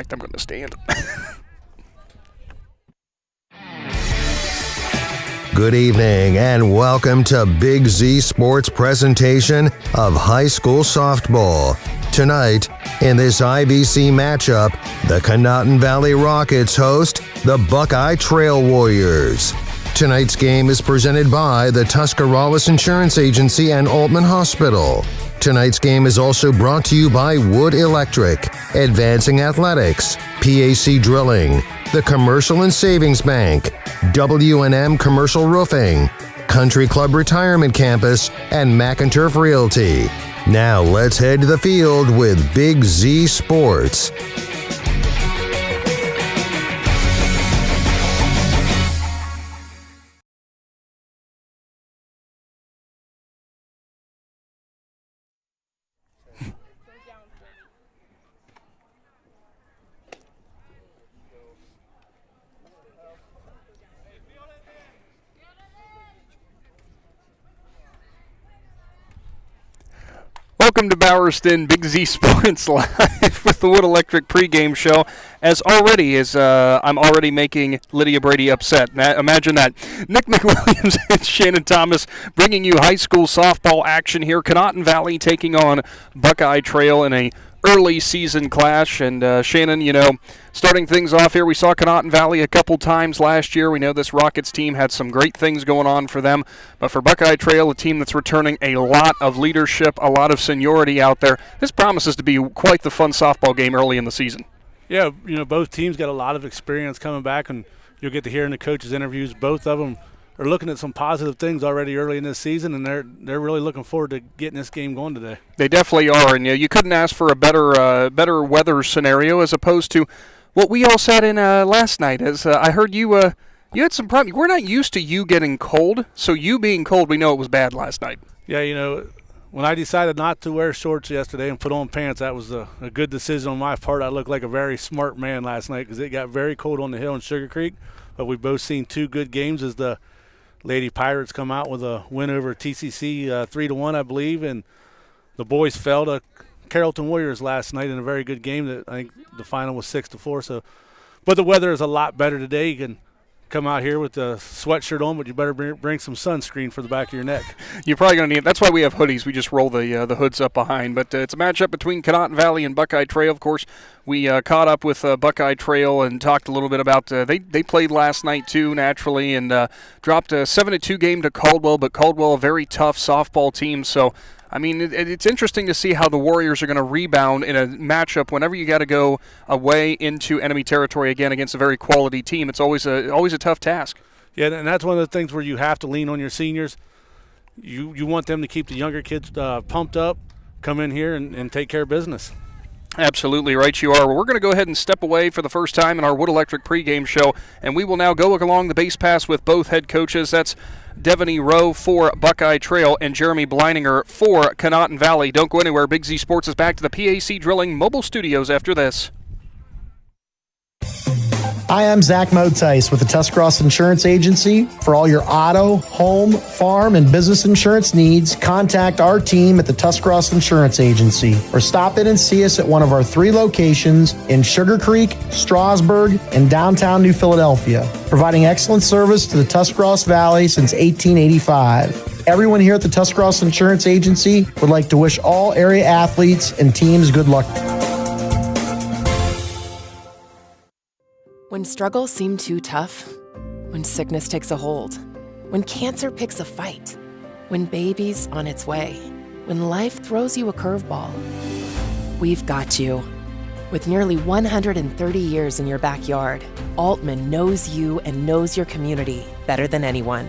fact, I'm going to stand. Good evening and welcome to Big Z Sports presentation of high school softball. Tonight, in this IVC matchup, the Conotton Valley Rockets host the Buckeye Trail Warriors. Tonight's game is presented by the Tuscarawas Insurance Agency and Altman Hospital. Tonight's game is also brought to you by Wood Electric, Advancing Athletics, PAC Drilling, the Commercial and Savings Bank, W&M Commercial Roofing, Country Club Retirement Campus, and McInturf Realty. Now let's head to the field with Big Z Sports. Welcome to Bowerston, Big Z Sports Live with the Wood Electric pregame show. I'm already making Lydia Brady upset. Imagine that. Nick McWilliams and Shannon Thomas bringing you high school softball action here. Conotton Valley taking on Buckeye Trail in a early season clash. And Shannon, starting things off here, we saw Conotton Valley a couple times last year. We know this Rockets team had some great things going on for them. But for Buckeye Trail, a team that's returning a lot of leadership, a lot of seniority out there, this promises to be quite the fun softball game early in the season. Yeah, both teams got a lot of experience coming back, and you'll get to hear in the coaches' interviews. Both of them are looking at some positive things already early in this season, and they're really looking forward to getting this game going today. They definitely are, and you couldn't ask for a better weather scenario as opposed to what we all sat in last night. As I heard you had some problems. We're not used to you getting cold, so you being cold, we know it was bad last night. Yeah, when I decided not to wear shorts yesterday and put on pants, that was a good decision on my part. I looked like a very smart man last night because it got very cold on the hill in Sugar Creek. But we've both seen two good games as the Lady Pirates come out with a win over TCC 3-1, I believe, and the boys fell to Carrollton Warriors last night in a very good game. That I think the final was 6-4. So, but the weather is a lot better today. You can come out here with a sweatshirt on, but you better bring some sunscreen for the back of your neck. You're probably going to need it. That's why we have hoodies. We just roll the hoods up behind. But it's a matchup between Conotton Valley and Buckeye Trail. Of course, we caught up with Buckeye Trail and talked a little bit about they played last night too, naturally, and dropped a 7-2 game to Caldwell. But Caldwell, a very tough softball team. So, I mean, it's interesting to see how the Warriors are going to rebound in a matchup whenever you got to go away into enemy territory again against a very quality team. It's always a tough task. Yeah, and that's one of the things where you have to lean on your seniors. You want them to keep the younger kids pumped up, come in here and take care of business. Absolutely right you are. Well, we're going to go ahead and step away for the first time in our Wood Electric pregame show, and we will now go along the base pass with both head coaches. That's Devaney Rowe for Buckeye Trail and Jeremy Bleininger for Conotton Valley. Don't go anywhere. Big Z Sports is back to the PAC Drilling mobile studios after this. Hi, I'm Zach Motice with the Tuscarawas Insurance Agency. For all your auto, home, farm, and business insurance needs, contact our team at the Tuscarawas Insurance Agency or stop in and see us at one of our 3 locations in Sugar Creek, Strasburg, and downtown New Philadelphia, providing excellent service to the Tuscarawas Valley since 1885. Everyone here at the Tuscarawas Insurance Agency would like to wish all area athletes and teams good luck. When struggles seem too tough, when sickness takes a hold, when cancer picks a fight, when baby's on its way, when life throws you a curveball, we've got you. With nearly 130 years in your backyard, Altman knows you and knows your community better than anyone.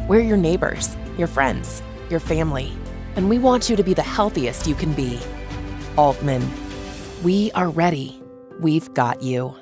We're your neighbors, your friends, your family, and we want you to be the healthiest you can be. Altman, we are ready. We've got you.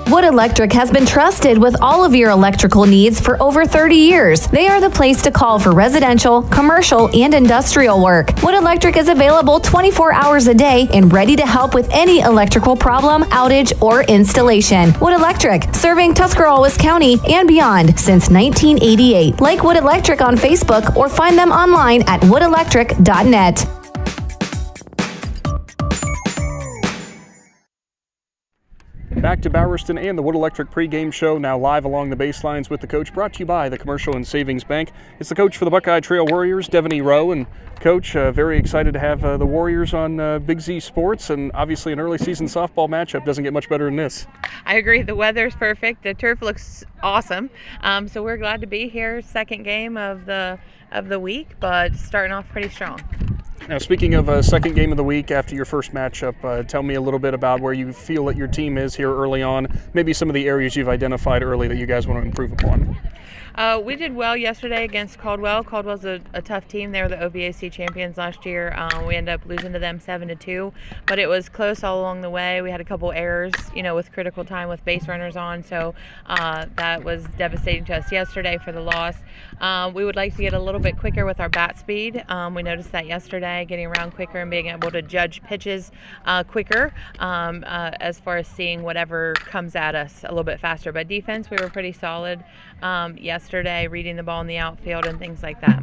Wood Electric has been trusted with all of your electrical needs for over 30 years. They are the place to call for residential, commercial, and industrial work. Wood Electric is available 24 hours a day and ready to help with any electrical problem, outage, or installation. Wood Electric, serving Tuscarawas County and beyond since 1988. Like Wood Electric on Facebook or find them online at woodelectric.net. Back to Bowerston and the Wood Electric pregame show, now live along the baselines with the coach, brought to you by the Commercial and Savings Bank. It's the coach for the Buckeye Trail Warriors, Devaney Rowe, and Coach, very excited to have the Warriors on Big Z Sports, and obviously an early season softball matchup doesn't get much better than this. I agree. The weather's perfect. The turf looks awesome. So we're glad to be here. Second game of the week, but starting off pretty strong. Now, speaking of second game of the week after your first matchup, tell me a little bit about where you feel that your team is here early on, maybe some of the areas you've identified early that you guys want to improve upon. We did well yesterday against Caldwell. Caldwell's a tough team. They were the OBAC champions last year. We ended up losing to them 7-2, but it was close all along the way. We had a couple errors, with critical time with base runners on, so that was devastating to us yesterday for the loss. We would like to get a little bit quicker with our bat speed. We noticed that yesterday, getting around quicker and being able to judge pitches quicker as far as seeing whatever comes at us a little bit faster. But defense, we were pretty solid yesterday, reading the ball in the outfield and things like that.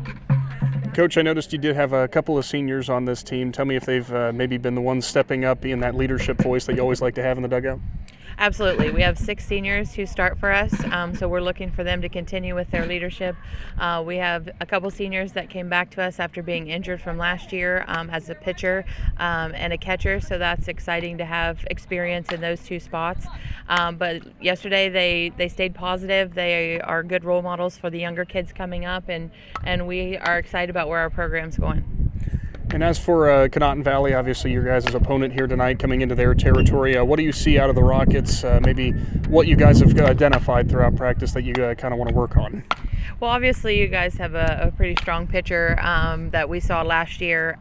Coach, I noticed you did have a couple of seniors on this team. Tell me if they've maybe been the ones stepping up, being that leadership voice that you always like to have in the dugout. Absolutely. We have 6 seniors who start for us, so we're looking for them to continue with their leadership. We have a couple seniors that came back to us after being injured from last year as a pitcher and a catcher, so that's exciting to have experience in those 2 spots. But yesterday they stayed positive. They are good role models for the younger kids coming up, and we are excited about where our program's going. And as for Conotton Valley, obviously your guys' opponent here tonight coming into their territory, what do you see out of the Rockets, maybe what you guys have identified throughout practice that you kind of want to work on? Well, obviously you guys have a pretty strong pitcher that we saw last year,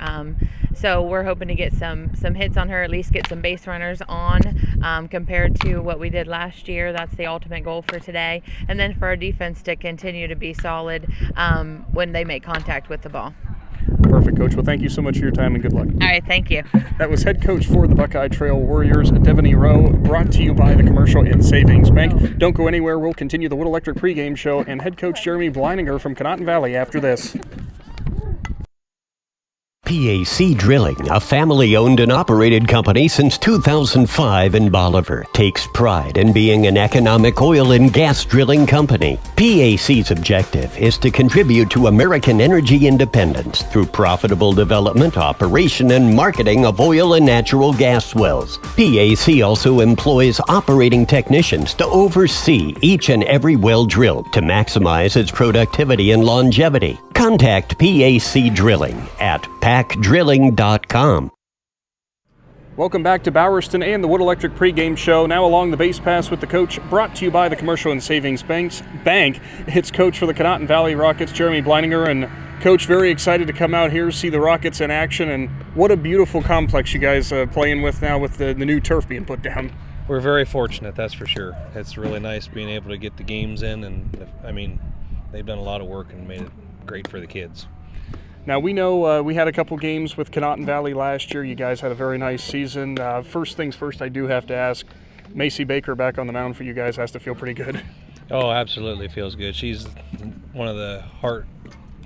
so we're hoping to get some hits on her, at least get some base runners on compared to what we did last year. That's the ultimate goal for today. And then for our defense to continue to be solid when they make contact with the ball. Perfect, Coach. Well, thank you so much for your time and good luck. All right, thank you. That was head coach for the Buckeye Trail Warriors, Devaney Rowe, brought to you by the Commercial and Savings Bank. Don't go anywhere. We'll continue the Wood Electric pregame show and head coach Jeremy Bleininger from Conotton Valley after this. PAC Drilling, a family-owned and operated company since 2005 in Bolivar, takes pride in being an economic oil and gas drilling company. PAC's objective is to contribute to American energy independence through profitable development, operation, and marketing of oil and natural gas wells. PAC also employs operating technicians to oversee each and every well drilled to maximize its productivity and longevity. Contact PAC Drilling at pacdrilling.com. Welcome back to Bowerston and the Wood Electric pregame show. Now along the base pass with the coach, brought to you by the Commercial and Savings Bank. It's coach for the Conotton Valley Rockets, Jeremy Bleininger, and Coach, very excited to come out here, see the Rockets in action, and what a beautiful complex you guys playing with now with the new turf being put down. We're very fortunate, that's for sure. It's really nice being able to get the games in, and I mean, they've done a lot of work and made it great for the kids. Now, we know we had a couple games with Conotton Valley last year. You guys had a very nice season. First things first, I do have to ask, Macy Baker back on the mound for you guys has to feel pretty good. Oh, absolutely feels good. She's one of the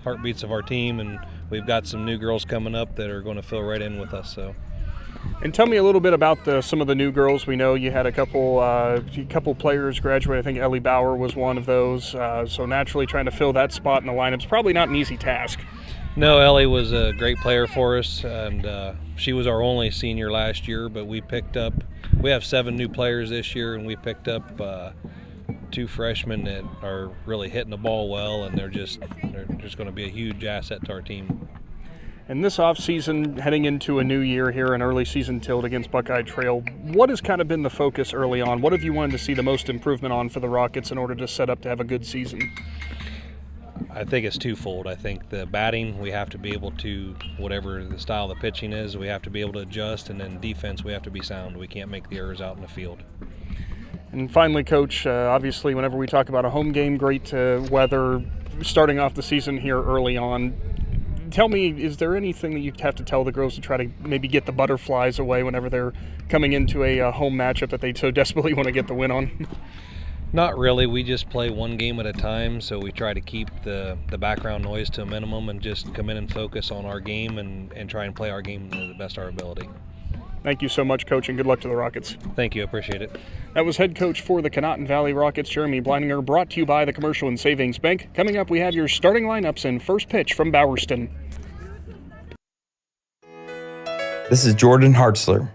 heartbeats of our team, and we've got some new girls coming up that are going to fill right in with us. So. And tell me a little bit about some of the new girls. We know you had a couple players graduate. I think Ellie Bauer was one of those. So naturally trying to fill that spot in the lineup is probably not an easy task. No, Ellie was a great player for us, and she was our only senior last year, but we have 7 new players this year, and we picked up 2 freshmen that are really hitting the ball well, and they're just going to be a huge asset to our team. And this offseason, heading into a new year here, an early season tilt against Buckeye Trail, what has kind of been the focus early on? What have you wanted to see the most improvement on for the Rockets in order to set up to have a good season? I think it's twofold. I think the batting, we have to be able to, whatever the style of the pitching is, we have to be able to adjust, and then defense, we have to be sound. We can't make the errors out in the field. And finally, Coach, obviously whenever we talk about a home game, great weather, starting off the season here early on, tell me, is there anything that you have to tell the girls to try to maybe get the butterflies away whenever they're coming into a home matchup that they so desperately want to get the win on? Not really. We just play one game at a time, so we try to keep the background noise to a minimum and just come in and focus on our game and try and play our game to the best of our ability. Thank you so much, Coach, and good luck to the Rockets. Thank you. I appreciate it. That was head coach for the Conotton Valley Rockets, Jeremy Bleininger, brought to you by the Commercial and Savings Bank. Coming up, we have your starting lineups and first pitch from Bowerston. This is Jordan Hartzler.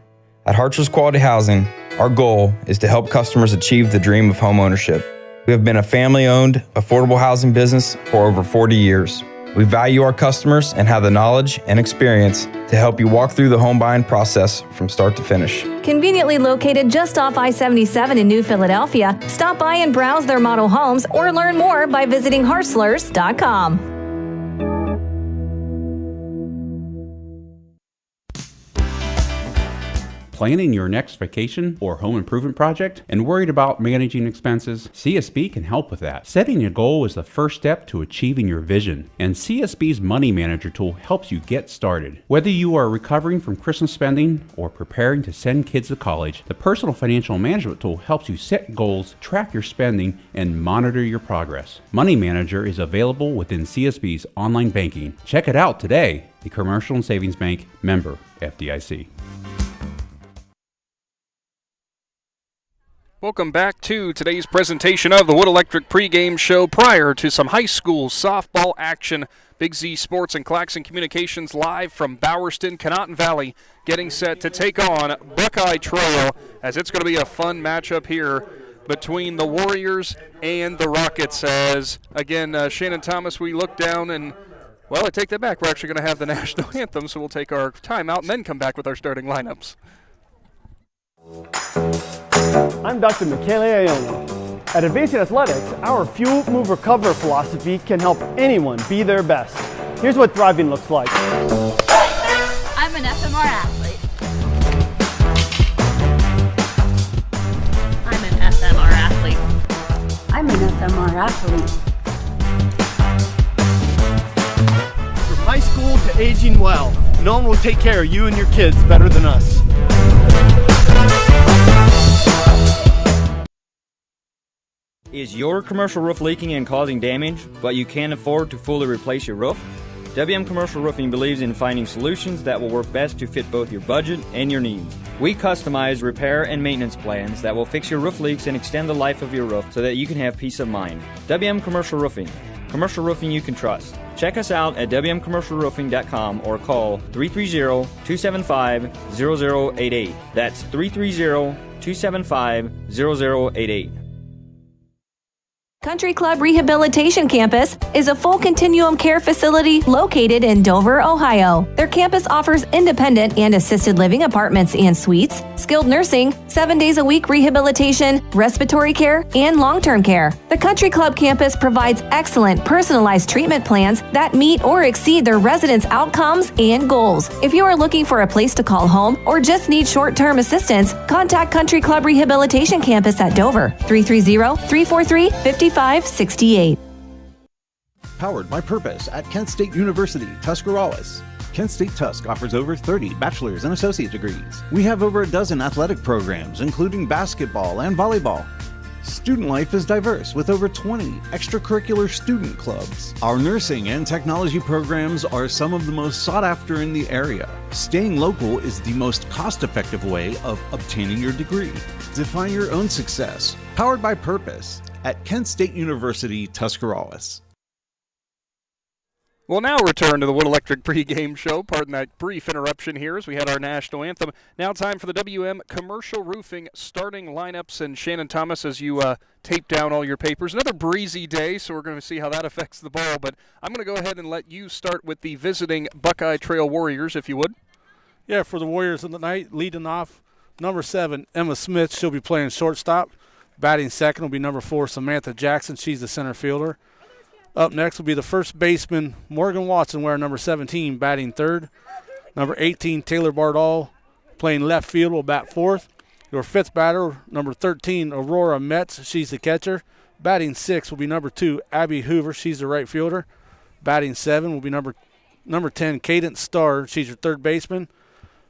At Hartzler's Quality Housing, our goal is to help customers achieve the dream of home ownership. We have been a family-owned, affordable housing business for over 40 years. We value our customers and have the knowledge and experience to help you walk through the home buying process from start to finish. Conveniently located just off I-77 in New Philadelphia, stop by and browse their model homes or learn more by visiting hartzlers.com. Planning your next vacation or home improvement project and worried about managing expenses? CSB can help with that. Setting a goal is the first step to achieving your vision, and CSB's Money Manager tool helps you get started. Whether you are recovering from Christmas spending or preparing to send kids to college, the Personal Financial Management tool helps you set goals, track your spending, and monitor your progress. Money Manager is available within CSB's online banking. Check it out today. The Commercial and Savings Bank, member FDIC. Welcome back to today's presentation of the Wood Electric pregame show. Prior to some high school softball action, Big Z Sports and Claxon Communications live from Bowerston, Conotton Valley, getting set to take on Buckeye Trail, as it's going to be a fun matchup here between the Warriors and the Rockets. As, again, Shannon Thomas, we look down and, well, I take that back. We're actually going to have the national anthem, so we'll take our timeout and then come back with our starting lineups. I'm Dr. Michele Iona. At Advancing Athletics, our Fuel, Move, Recover philosophy can help anyone be their best. Here's what thriving looks like. I'm an FMR athlete. I'm an FMR athlete. I'm an FMR athlete. From high school to aging well, no one will take care of you and your kids better than us. Is your commercial roof leaking and causing damage, but you can't afford to fully replace your roof? WM Commercial Roofing believes in finding solutions that will work best to fit both your budget and your needs. We customize repair and maintenance plans that will fix your roof leaks and extend the life of your roof so that you can have peace of mind. WM Commercial Roofing. Commercial roofing you can trust. Check us out at wmcommercialroofing.com or call 330-275-0088. That's 330-275-0088. Country Club Rehabilitation Campus is a full continuum care facility located in Dover, Ohio. Their campus offers independent and assisted living apartments and suites, skilled nursing, 7 days a week rehabilitation, respiratory care, and long-term care. The Country Club campus provides excellent personalized treatment plans that meet or exceed their residents' outcomes and goals. If you are looking for a place to call home or just need short-term assistance, contact Country Club Rehabilitation Campus at Dover, 330-343-5568. Powered by Purpose at Kent State University, Tuscarawas. Kent State Tusk offers over 30 bachelor's and associate degrees. We have over a dozen athletic programs, including basketball and volleyball. Student life is diverse with over 20 extracurricular student clubs. Our nursing and technology programs are some of the most sought after in the area. Staying local is the most cost-effective way of obtaining your degree. Define your own success. Powered by Purpose at Kent State University, Tuscarawas. We'll now return to the Wood Electric pregame show. Pardon that brief interruption here as we had our national anthem. Now time for the WM Commercial Roofing starting lineups. And Shannon Thomas, as you tape down all your papers, another breezy day, so we're going to see how that affects the ball. But I'm going to go ahead and let you start with the visiting Buckeye Trail Warriors, if you would. Yeah, for the Warriors of the night, leading off, number 7, Emma Smith. She'll be playing shortstop. Batting second will be number 4, Samantha Jackson. She's the center fielder. Up next will be the first baseman, Morgan Watson, wearing number 17, batting third. Number 18, Taylor Bardall, playing left field, will bat fourth. Your fifth batter, number 13, Aurora Metz. She's the catcher. Batting sixth will be number 2, Abby Hoover. She's the right fielder. Batting 7 will be number 10, Cadence Starr. She's your third baseman.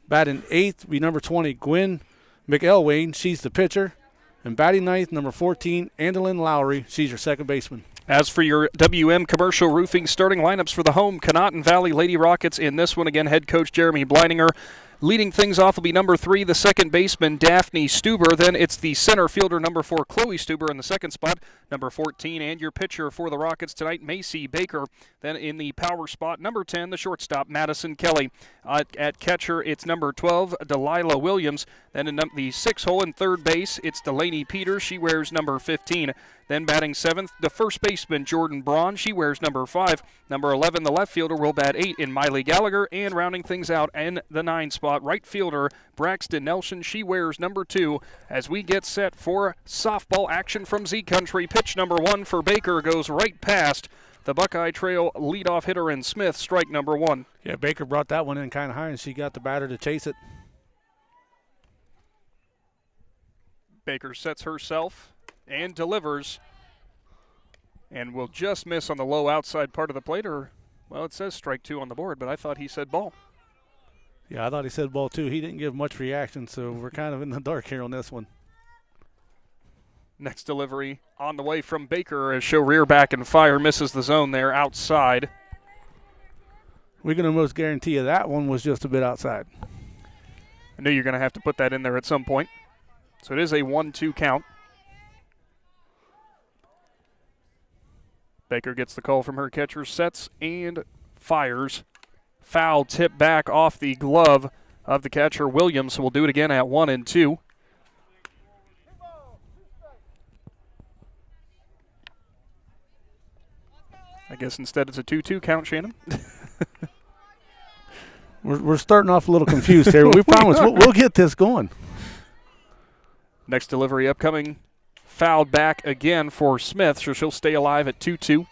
Batting eighth will be number 20, Gwen McElwain. She's the pitcher. And batting ninth, number 14, Andalyn Lowry. She's your second baseman. As for your WM Commercial Roofing starting lineups for the home Conotton Valley Lady Rockets, in this one again, head coach Jeremy Bleininger. Leading things off will be number 3, the second baseman, Daphne Stuber. Then it's the center fielder, number 4, Chloe Stuber in the second spot. Number 14, and your pitcher for the Rockets tonight, Macy Baker. Then in the power spot, number 10, the shortstop, Madison Kelly. At catcher, it's number 12, Delilah Williams. Then in the 6 hole in third base, it's Delaney Peters. She wears number 15. Then batting 7th, the first baseman, Jordan Braun. She wears number 5. Number 11, the left fielder, will bat 8 in Miley Gallagher. And rounding things out in the 9 spot, right fielder, Braxton Nelson. She wears number 2 as we get set for softball action from Z Country. Pitch number 1 for Baker goes right past the Buckeye Trail leadoff hitter in Smith, strike number 1. Yeah, Baker brought that one in kind of high, and she got the batter to chase it. Baker sets herself and delivers, and will just miss on the low outside part of the plate, or, well, it says strike 2 on the board, but I thought he said ball. Yeah, I thought he said ball too. He didn't give much reaction, so we're kind of in the dark here on this one. Next delivery on the way from Baker as she'll rear back and fire, misses the zone there outside. We're going to most guarantee you that one was just a bit outside. I knew you're going to have to put that in there at some point. So it is a 1-2 count. Baker gets the call from her catcher, sets and fires. Foul tip back off the glove of the catcher, Williams. So we'll do it again at 1-2. I guess instead it's a 2-2 count, Shannon. We're starting off a little confused here. We promise we'll get this going. Next delivery upcoming. Fouled back again for Smith, so she'll stay alive at 2-2.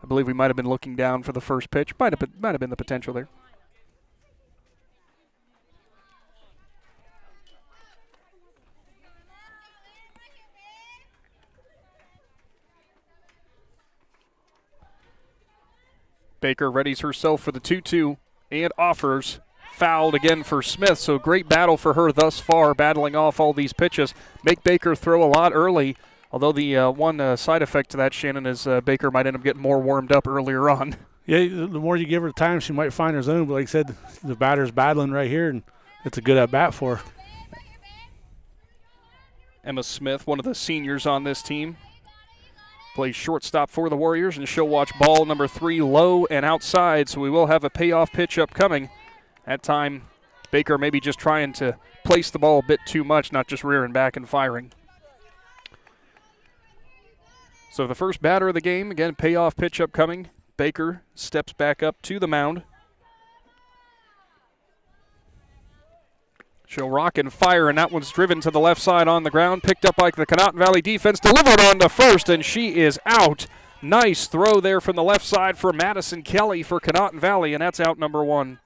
I believe we might have been looking down for the first pitch. Might have been the potential there. Baker readies herself for the 2-2 and offers. Fouled again for Smith, so great battle for her thus far, battling off all these pitches. Make Baker throw a lot early, although the one side effect to that, Shannon, is Baker might end up getting more warmed up earlier on. Yeah, the more you give her time, she might find her zone, but like I said, the batter's battling right here, and it's a good at-bat for her. Emma Smith, one of the seniors on this team, plays shortstop for the Warriors, and she'll watch ball number 3 low and outside, so we will have a payoff pitch upcoming. That time, Baker maybe just trying to place the ball a bit too much, not just rearing back and firing. So the first batter of the game, again, payoff pitch upcoming. Baker steps back up to the mound. She'll rock and fire, and that one's driven to the left side on the ground, picked up by the Conotton Valley defense, delivered on to first, and she is out. Nice throw there from the left side for Madison Kelly for Conotton Valley, and that's out number 1.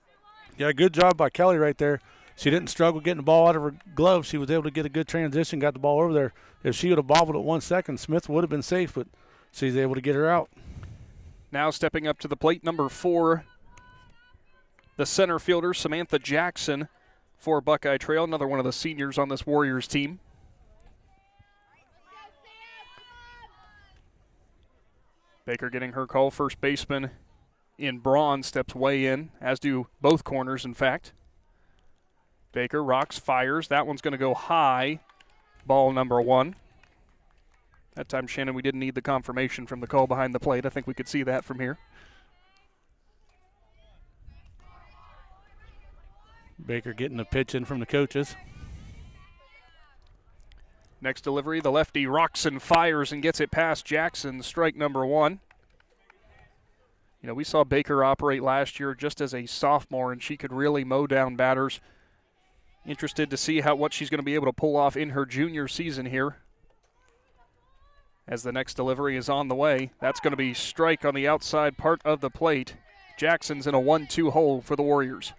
Yeah, good job by Kelly right there. She didn't struggle getting the ball out of her glove. She was able to get a good transition, got the ball over there. If she would have bobbled it 1 second, Smith would have been safe, but she's able to get her out. Now stepping up to the plate, number 4, the center fielder, Samantha Jackson for Buckeye Trail, another one of the seniors on this Warriors team. Baker getting her call, first baseman in Braun steps way in, as do both corners, in fact. Baker rocks, fires. That one's going to go high. Ball number 1. That time, Shannon, we didn't need the confirmation from the call behind the plate. I think we could see that from here. Baker getting a pitch in from the coaches. Next delivery, the lefty rocks and fires and gets it past Jackson, strike number 1. You know, we saw Baker operate last year just as a sophomore, and she could really mow down batters. Interested to see what she's going to be able to pull off in her junior season here. As the next delivery is on the way, that's going to be strike on the outside part of the plate. Jackson's in a 1-2 hole for the Warriors.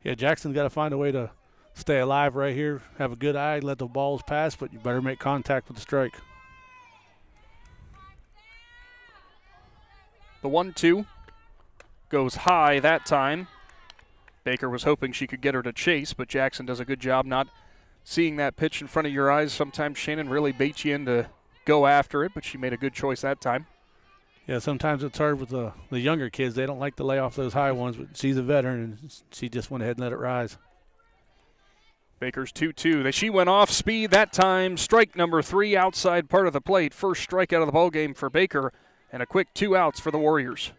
Yeah, Jackson's got to find a way to stay alive right here, have a good eye, let the balls pass, but you better make contact with the strike. The 1-2 goes high that time. Baker was hoping she could get her to chase, but Jackson does a good job not seeing that pitch in front of your eyes. Sometimes Shannon really baits you in to go after it, but she made a good choice that time. Yeah, sometimes it's hard with the younger kids. They don't like to lay off those high ones, but she's a veteran, and she just went ahead and let it rise. Baker's 2-2. She went off speed that time. Strike number 3 outside part of the plate. First strikeout of the ball game for Baker, and a quick 2 outs for the Warriors.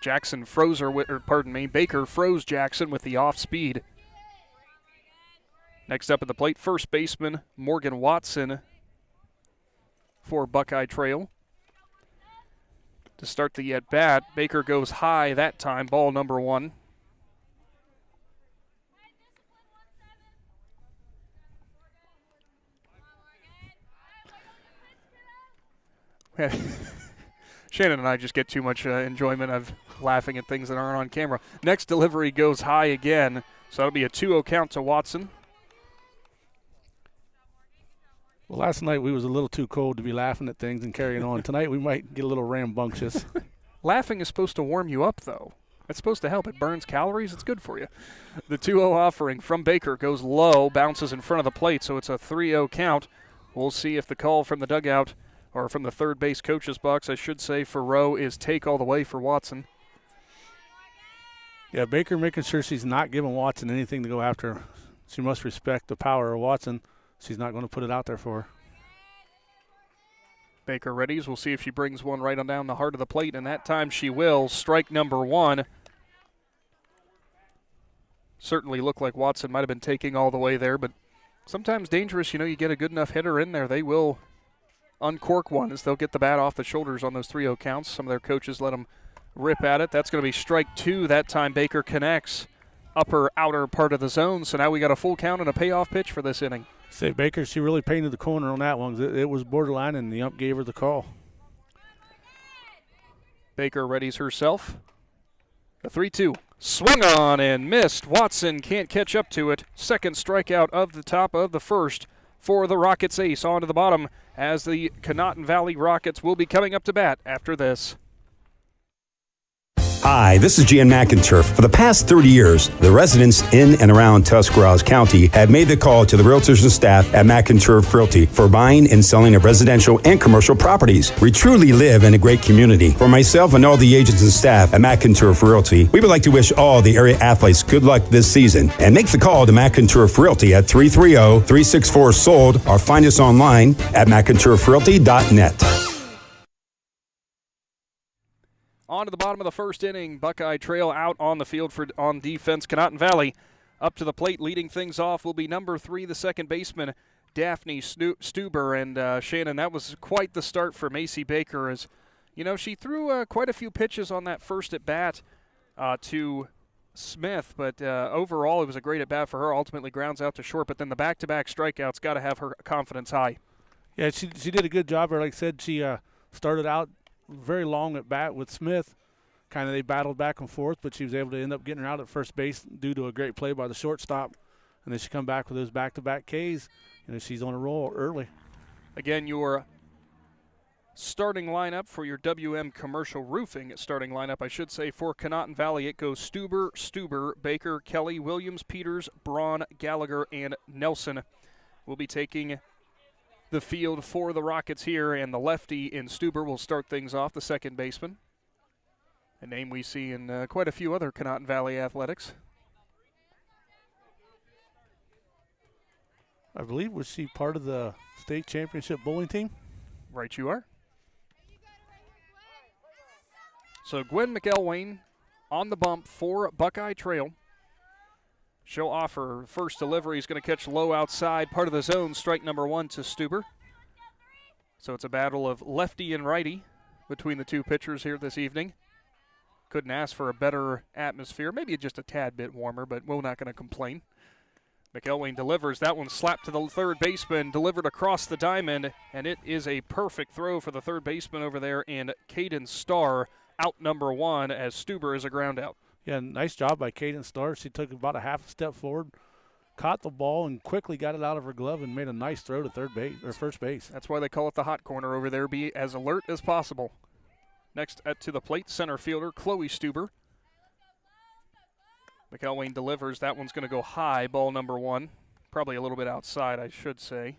Baker froze Jackson with the off speed. Next up at the plate, first baseman Morgan Watson for Buckeye Trail. To start the at-bat, Baker goes high that time, ball number 1. Shannon and I just get too much enjoyment of laughing at things that aren't on camera. Next delivery goes high again, so that'll be a 2-0 count to Watson. Well, last night we was a little too cold to be laughing at things and carrying on. Tonight we might get a little rambunctious. Laughing is supposed to warm you up, though. It's supposed to help. It burns calories. It's good for you. The 2-0 offering from Baker goes low, bounces in front of the plate, so it's a 3-0 count. We'll see if the call from the dugout, or from the third base coach's box, I should say, for Rowe is take all the way for Watson. Yeah, Baker making sure she's not giving Watson anything to go after. She must respect the power of Watson. She's not going to put it out there for her. Baker readies. We'll see if she brings one right on down the heart of the plate, and that time she will. Strike number 1. Certainly looked like Watson might have been taking all the way there, but sometimes dangerous. You get a good enough hitter in there, they will uncork one as they'll get the bat off the shoulders on those 3-0 counts. Some of their coaches let them rip at it. That's going to be strike 2. That time Baker connects upper outer part of the zone, so now we got a full count and a payoff pitch for this inning. Say, Baker, she really painted the corner on that one. It was borderline, and the ump gave her the call. Baker readies herself. The 3-2. Swung on and missed. Watson can't catch up to it. Second strikeout of the top of the first for the Rockets ace. On to the bottom as the Conotton Valley Rockets will be coming up to bat after this. Hi, this is Jan McInturf. For the past 30 years, the residents in and around Tuscarawas County have made the call to the realtors and staff at McInturf Realty for buying and selling of residential and commercial properties. We truly live in a great community. For myself and all the agents and staff at McInturf Realty, we would like to wish all the area athletes good luck this season and make the call to McInturf Realty at 330-364-SOLD or find us online at McInturfRealty.net. On to the bottom of the first inning, Buckeye Trail out on the field on defense. Conotton Valley up to the plate, leading things off will be number 3, the second baseman, Daphne Stuber. And Shannon, that was quite the start for Macy Baker. As she threw quite a few pitches on that first at bat to Smith, but overall it was a great at bat for her. Ultimately grounds out to short, but then the back-to-back strikeouts got to have her confidence high. Yeah, she did a good job. Like I said, she started out very long at bat with Smith. Kind of they battled back and forth, but she was able to end up getting her out at first base due to a great play by the shortstop. And then she come back with those back-to-back Ks. She's on a roll early. Again, your starting lineup for your WM Commercial Roofing starting lineup, I should say, for Conotton Valley. It goes Stuber, Baker, Kelly, Williams, Peters, Braun, Gallagher, and Nelson. We'll be taking the field for the Rockets here, and the lefty in Stuber will start things off, the second baseman. A name we see in quite a few other Conotton Valley athletics. I believe, was she part of the state championship bowling team? Right you are. So Gwen McElwain on the bump for Buckeye Trail. She'll offer first delivery. He's going to catch low outside, part of the zone. Strike number 1 to Stuber. So it's a battle of lefty and righty between the two pitchers here this evening. Couldn't ask for a better atmosphere. Maybe just a tad bit warmer, but we're not going to complain. McElwain delivers. That one slapped to the third baseman, delivered across the diamond, and it is a perfect throw for the third baseman over there, and Caden Starr out number 1 as Stuber is a ground out. Yeah, nice job by Caden Starr. She took about a half a step forward, caught the ball, and quickly got it out of her glove and made a nice throw to third base or first base. That's why they call it the hot corner over there. Be as alert as possible. Next to the plate, center fielder Chloe Stuber. McElwain delivers. That one's going to go high, ball number 1. Probably a little bit outside, I should say.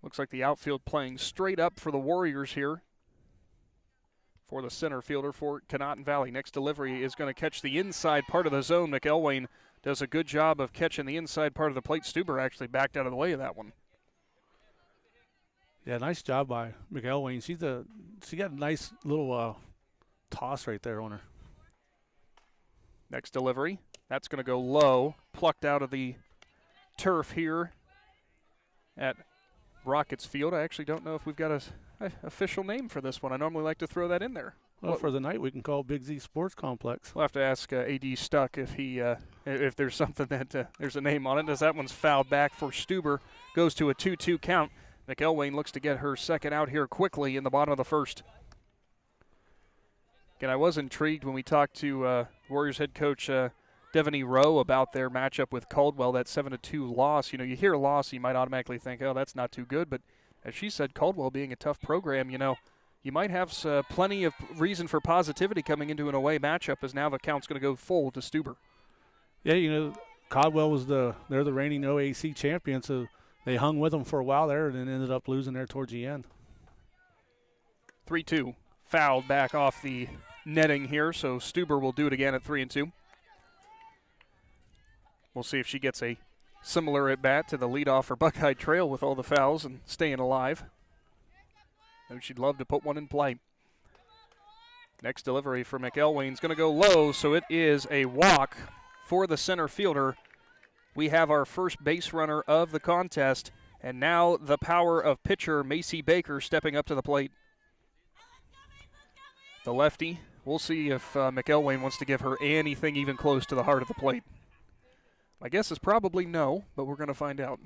Looks like the outfield playing straight up for the Warriors here. For the center fielder for Conotton Valley. Next delivery is going to catch the inside part of the zone. McElwain does a good job of catching the inside part of the plate. Stuber actually backed out of the way of that one. Yeah, nice job by McElwain. She got a nice little toss right there on her. Next delivery. That's going to go low. Plucked out of the turf here at Rockets Field. I actually don't know if we've got an official name for this one. I normally like to throw that in there. Well, for the night, we can call Big Z Sports Complex. We'll have to ask A.D. Stuck if there's something that there's a name on it. As that one's fouled back for Stuber. Goes to a 2-2 count. McElwain looks to get her second out here quickly in the bottom of the first. Again, I was intrigued when we talked to Warriors head coach Devaney Rowe about their matchup with Caldwell, that 7-2 loss. You hear loss, you might automatically think, oh, that's not too good. But as she said, Caldwell being a tough program, you might have plenty of reason for positivity coming into an away matchup, as now the count's going to go full to Stuber. Yeah, Caldwell they're the reigning OAC champion, so they hung with them for a while there and then ended up losing there towards the end. 3-2. Fouled back off the netting here, so Stuber will do it again at 3-2. We'll see if she gets a similar at-bat to the leadoff for Buckeye Trail with all the fouls and staying alive. Maybe she'd love to put one in play. Next delivery for McElwain's going to go low, so it is a walk for the center fielder. We have our first base runner of the contest, and now the power of pitcher Macy Baker stepping up to the plate. The lefty. We'll see if McElwain wants to give her anything even close to the heart of the plate. My guess is probably no, but we're going to find out.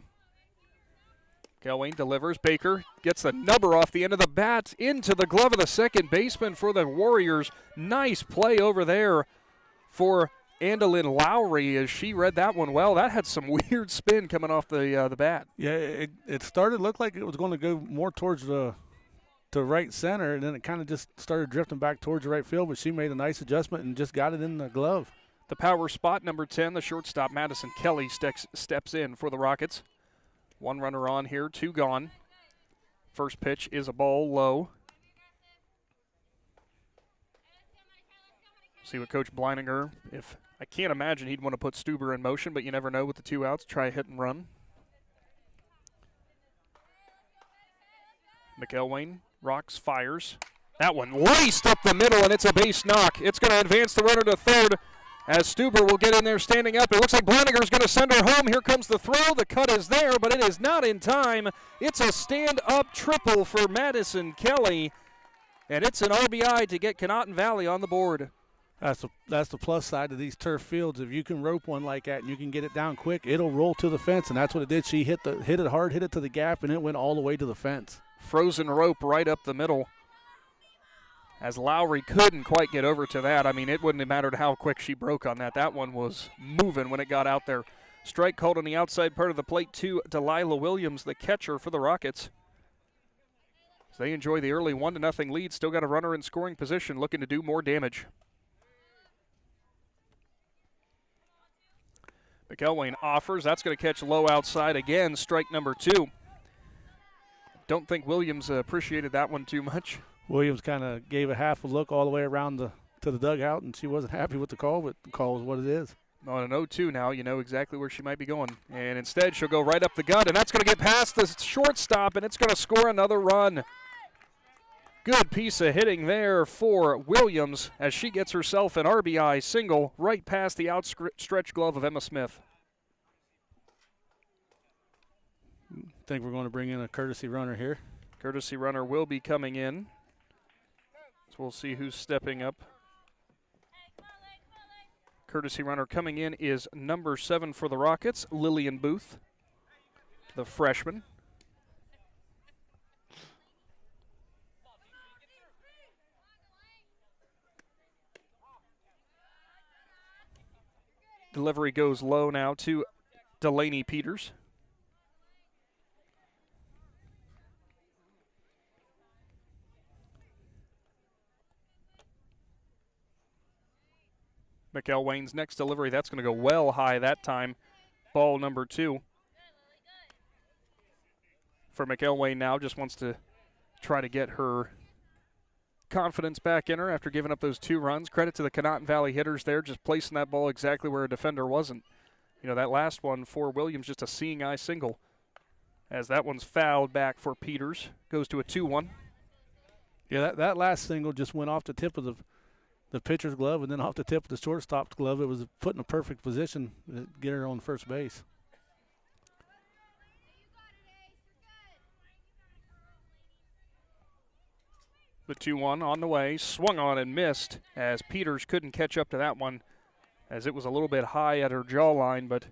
McElwain delivers. Baker gets the number off the end of the bat into the glove of the second baseman for the Warriors. Nice play over there for Andalyn Lowry as she read that one well. That had some weird spin coming off the bat. Yeah, it looked like it was going to go more towards the right center, and then it kind of just started drifting back towards the right field, but she made a nice adjustment and just got it in the glove. The power spot, number 10, the shortstop Madison Kelly steps in for the Rockets. One runner on here, two gone. First pitch is a ball low. See what Coach Bleininger, I can't imagine he'd want to put Stuber in motion, but you never know with the two outs. Try a hit and run. McElwain rocks, fires. That one laced up the middle, and it's a base knock. It's going to advance the runner to third as Stuber will get in there standing up. It looks like Bleininger's going to send her home. Here comes the throw. The cut is there, but it is not in time. It's a stand-up triple for Madison Kelly, and it's an RBI to get Conotton Valley on the board. That's the plus side of these turf fields. If you can rope one like that and you can get it down quick, it'll roll to the fence, and that's what it did. She hit it hard, hit it to the gap, and it went all the way to the fence. Frozen rope right up the middle. As Lowry couldn't quite get over to that. I mean, it wouldn't have mattered how quick she broke on that. That one was moving when it got out there. Strike called on the outside part of the plate to Delilah Williams, the catcher for the Rockets. As they enjoy the early 1-0 lead, still got a runner in scoring position looking to do more damage. McElwain offers. That's going to catch low outside again. Strike number 2. Don't think Williams appreciated that one too much. Williams kind of gave a half a look all the way around to the dugout, and she wasn't happy with the call, but the call is what it is. On an 0-2 now, you know exactly where she might be going. And instead, she'll go right up the gut, and that's going to get past the shortstop, and it's going to score another run. Good piece of hitting there for Williams as she gets herself an RBI single right past the outstretched glove of Emma Smith. I think we're going to bring in a courtesy runner here. Courtesy runner will be coming in. So we'll see who's stepping up. Courtesy runner coming in is number 7 for the Rockets, Lillian Booth, the freshman. Delivery goes low now to Delaney Peters. McElwain's next delivery, that's going to go well high that time. Ball number 2. for McElwain now. Just wants to try to get her confidence back in her after giving up those 2 runs. Credit to the Conotton Valley hitters there, just placing that ball exactly where a defender wasn't. You know, that last one for Williams, just a seeing eye single. As that one's fouled back for Peters. Goes to a 2-1. Yeah, that last single just went off the tip of the pitcher's glove and then off the tip of the shortstop's glove. It was put in a perfect position to get her on first base. The 2-1 on the way, swung on and missed as Peters couldn't catch up to that one as it was a little bit high at her jawline, but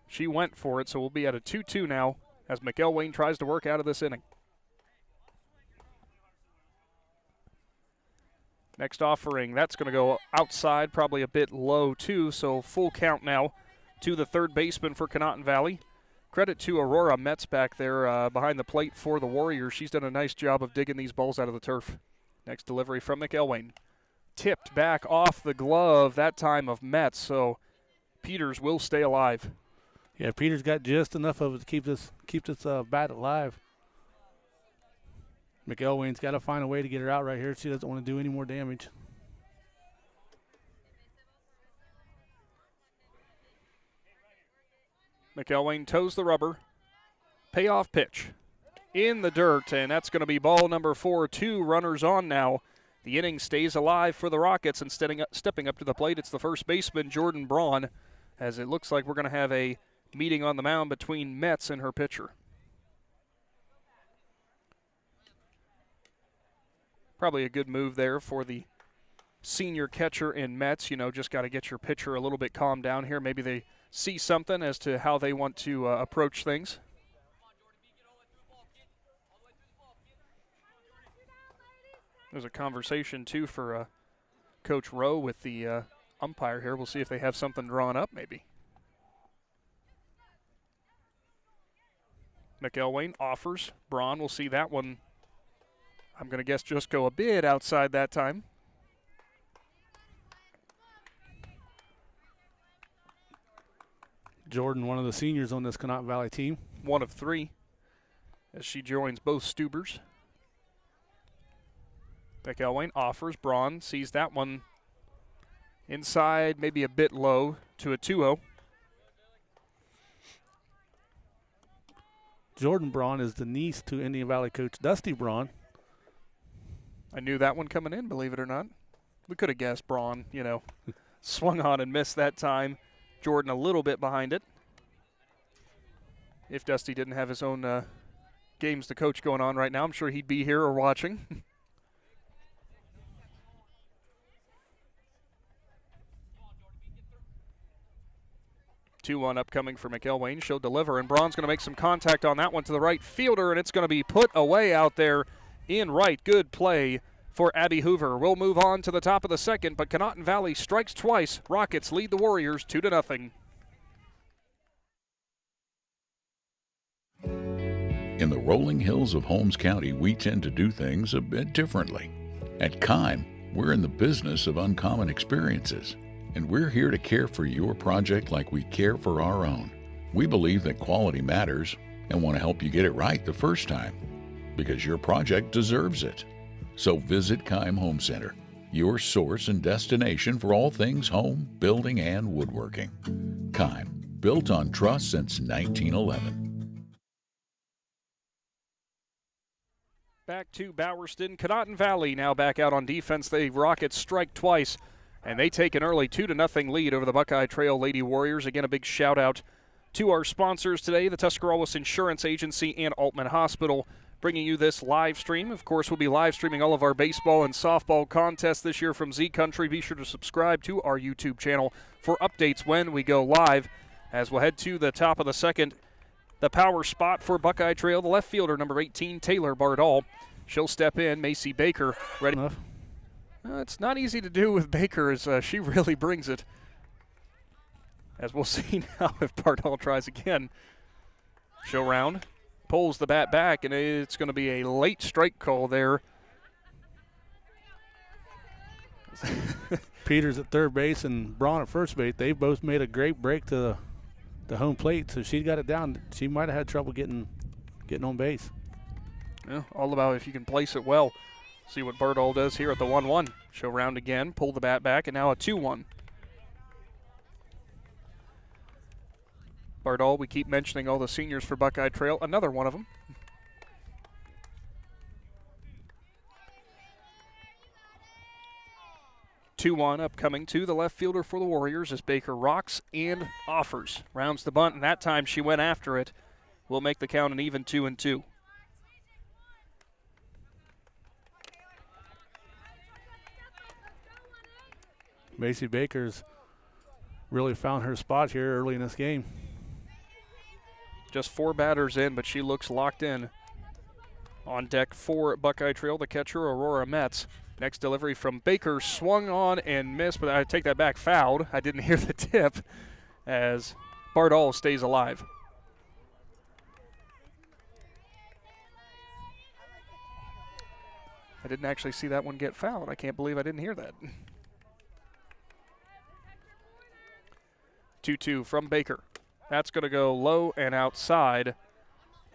she went for it, so we'll be at a 2-2 now as McElwain tries to work out of this inning. Next offering, that's going to go outside, probably a bit low too, so full count now to the third baseman for Conotton Valley. Credit to Aurora Metz back there behind the plate for the Warriors. She's done a nice job of digging these balls out of the turf. Next delivery from McElwain. Tipped back off the glove, that time of Metz, so Peters will stay alive. Yeah, Peters got just enough of it to keep this bat alive. McElwain's got to find a way to get her out right here. She doesn't want to do any more damage. McElwain toes the rubber. Payoff pitch in the dirt, and that's going to be ball number 4. 2 runners on now. The inning stays alive for the Rockets, and stepping up to the plate, it's the first baseman, Jordan Braun, as it looks like we're going to have a meeting on the mound between Metz and her pitcher. Probably a good move there for the senior catcher in Metz. You know, just got to get your pitcher a little bit calmed down here. Maybe they see something as to how they want to approach things. There's a conversation, too, for Coach Rowe with the umpire here. We'll see if they have something drawn up, maybe. McElwain offers. Braun will see that one, I'm going to guess, just go a bit outside that time. Jordan, one of the seniors on this Conotton Valley team. One of 3 as she joins both Stubers. McElwain offers. Braun sees that one inside, maybe a bit low, to a 2-0. Jordan Braun is the niece to Indian Valley coach Dusty Braun. I knew that one coming in, believe it or not. We could have guessed Braun, you know. Swung on and missed that time. Jordan a little bit behind it. If Dusty didn't have his own games to coach going on right now, I'm sure he'd be here or watching. Two-one upcoming for McElwain. She'll deliver, and Braun's going to make some contact on that one to the right fielder, and it's going to be put away out there in right. Good play for Abby Hoover. We'll move on to the top of the second, but Conotton Valley strikes twice. Rockets lead the Warriors 2-0. In the rolling hills of Holmes County, we tend to do things a bit differently. At Kime, we're in the business of uncommon experiences, and we're here to care for your project like we care for our own. We believe that quality matters and want to help you get it right the first time, because your project deserves it. So visit Kime Home Center, your source and destination for all things home, building, and woodworking. Kime, built on trust since 1911. Back to Bowerston. Conotton Valley now back out on defense. The Rockets strike twice, and they take an early 2-0 lead over the Buckeye Trail Lady Warriors. Again, a big shout-out to our sponsors today, the Tuscarawas Insurance Agency and Altman Hospital, bringing you this live stream. Of course, we'll be live streaming all of our baseball and softball contests this year from Z Country. Be sure to subscribe to our YouTube channel for updates when we go live. As we'll head to the top of the second, the power spot for Buckeye Trail, the left fielder, number 18, Taylor Bardall. She'll step in. Macy Baker ready. It's not easy to do with Baker as she really brings it. As we'll see now if Bardall tries again. She'll round, pulls the bat back, and it's going to be a late strike call there. Peters at third base and Braun at first base. They both made a great break to the home plate, so she got it down. She might have had trouble getting getting on base. Yeah, all about if you can place it well. See what Bardall does here at the 1-1. She'll round again, pull the bat back, and now a 2-1. Bardall, we keep mentioning all the seniors for Buckeye Trail. Another one of them. Two-one upcoming to the left fielder for the Warriors as Baker rocks and offers. Rounds the bunt, and that time she went after it. Will make the count an even 2-2. Macy Baker's really found her spot here early in this game. Just 4 batters in, but she looks locked in. On deck for Buckeye Trail, the catcher, Aurora Metz. Next delivery from Baker, swung on and missed, but I take that back, fouled. I didn't hear the tip as Bardall stays alive. I didn't actually see that one get fouled. I can't believe I didn't hear that. 2-2 from Baker. That's going to go low and outside,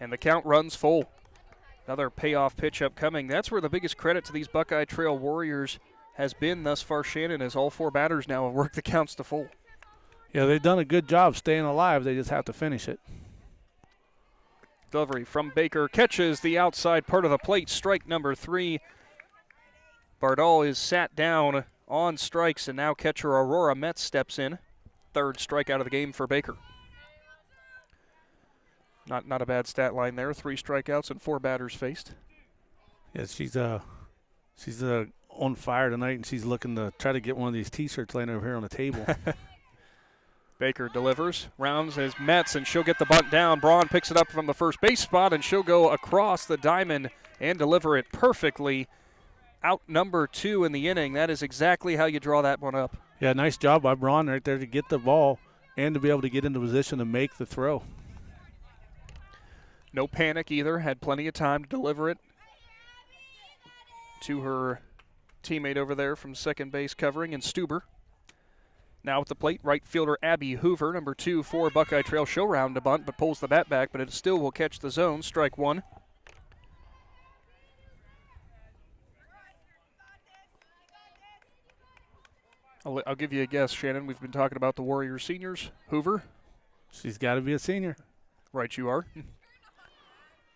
and the count runs full. Another payoff pitch upcoming. That's where the biggest credit to these Buckeye Trail Warriors has been thus far, Shannon, as all 4 batters now have worked the counts to full. Yeah, they've done a good job staying alive. They just have to finish it. Delivery from Baker catches the outside part of the plate. Strike number 3. Bardall is sat down on strikes, and now catcher Aurora Metz steps in. 3rd strikeout of the game for Baker. Not a bad stat line there. 3 strikeouts and 4 batters faced. Yeah, she's on fire tonight, and she's looking to try to get one of these T-shirts laying over here on the table. Baker delivers, rounds as Metz, and she'll get the bunt down. Braun picks it up from the first base spot, and she'll go across the diamond and deliver it perfectly. Out number 2 in the inning. That is exactly how you draw that one up. Yeah, nice job by Braun right there to get the ball and to be able to get into position to make the throw. No panic either. Had plenty of time to deliver it to her teammate over there from second base covering, and Stuber. Now at the plate, right fielder Abby Hoover, number 2 for Buckeye Trail. She'll round to bunt, but pulls the bat back, but it still will catch the zone. Strike 1. I'll give you a guess, Shannon. We've been talking about the Warriors seniors. Hoover. She's got to be a senior. Right you are.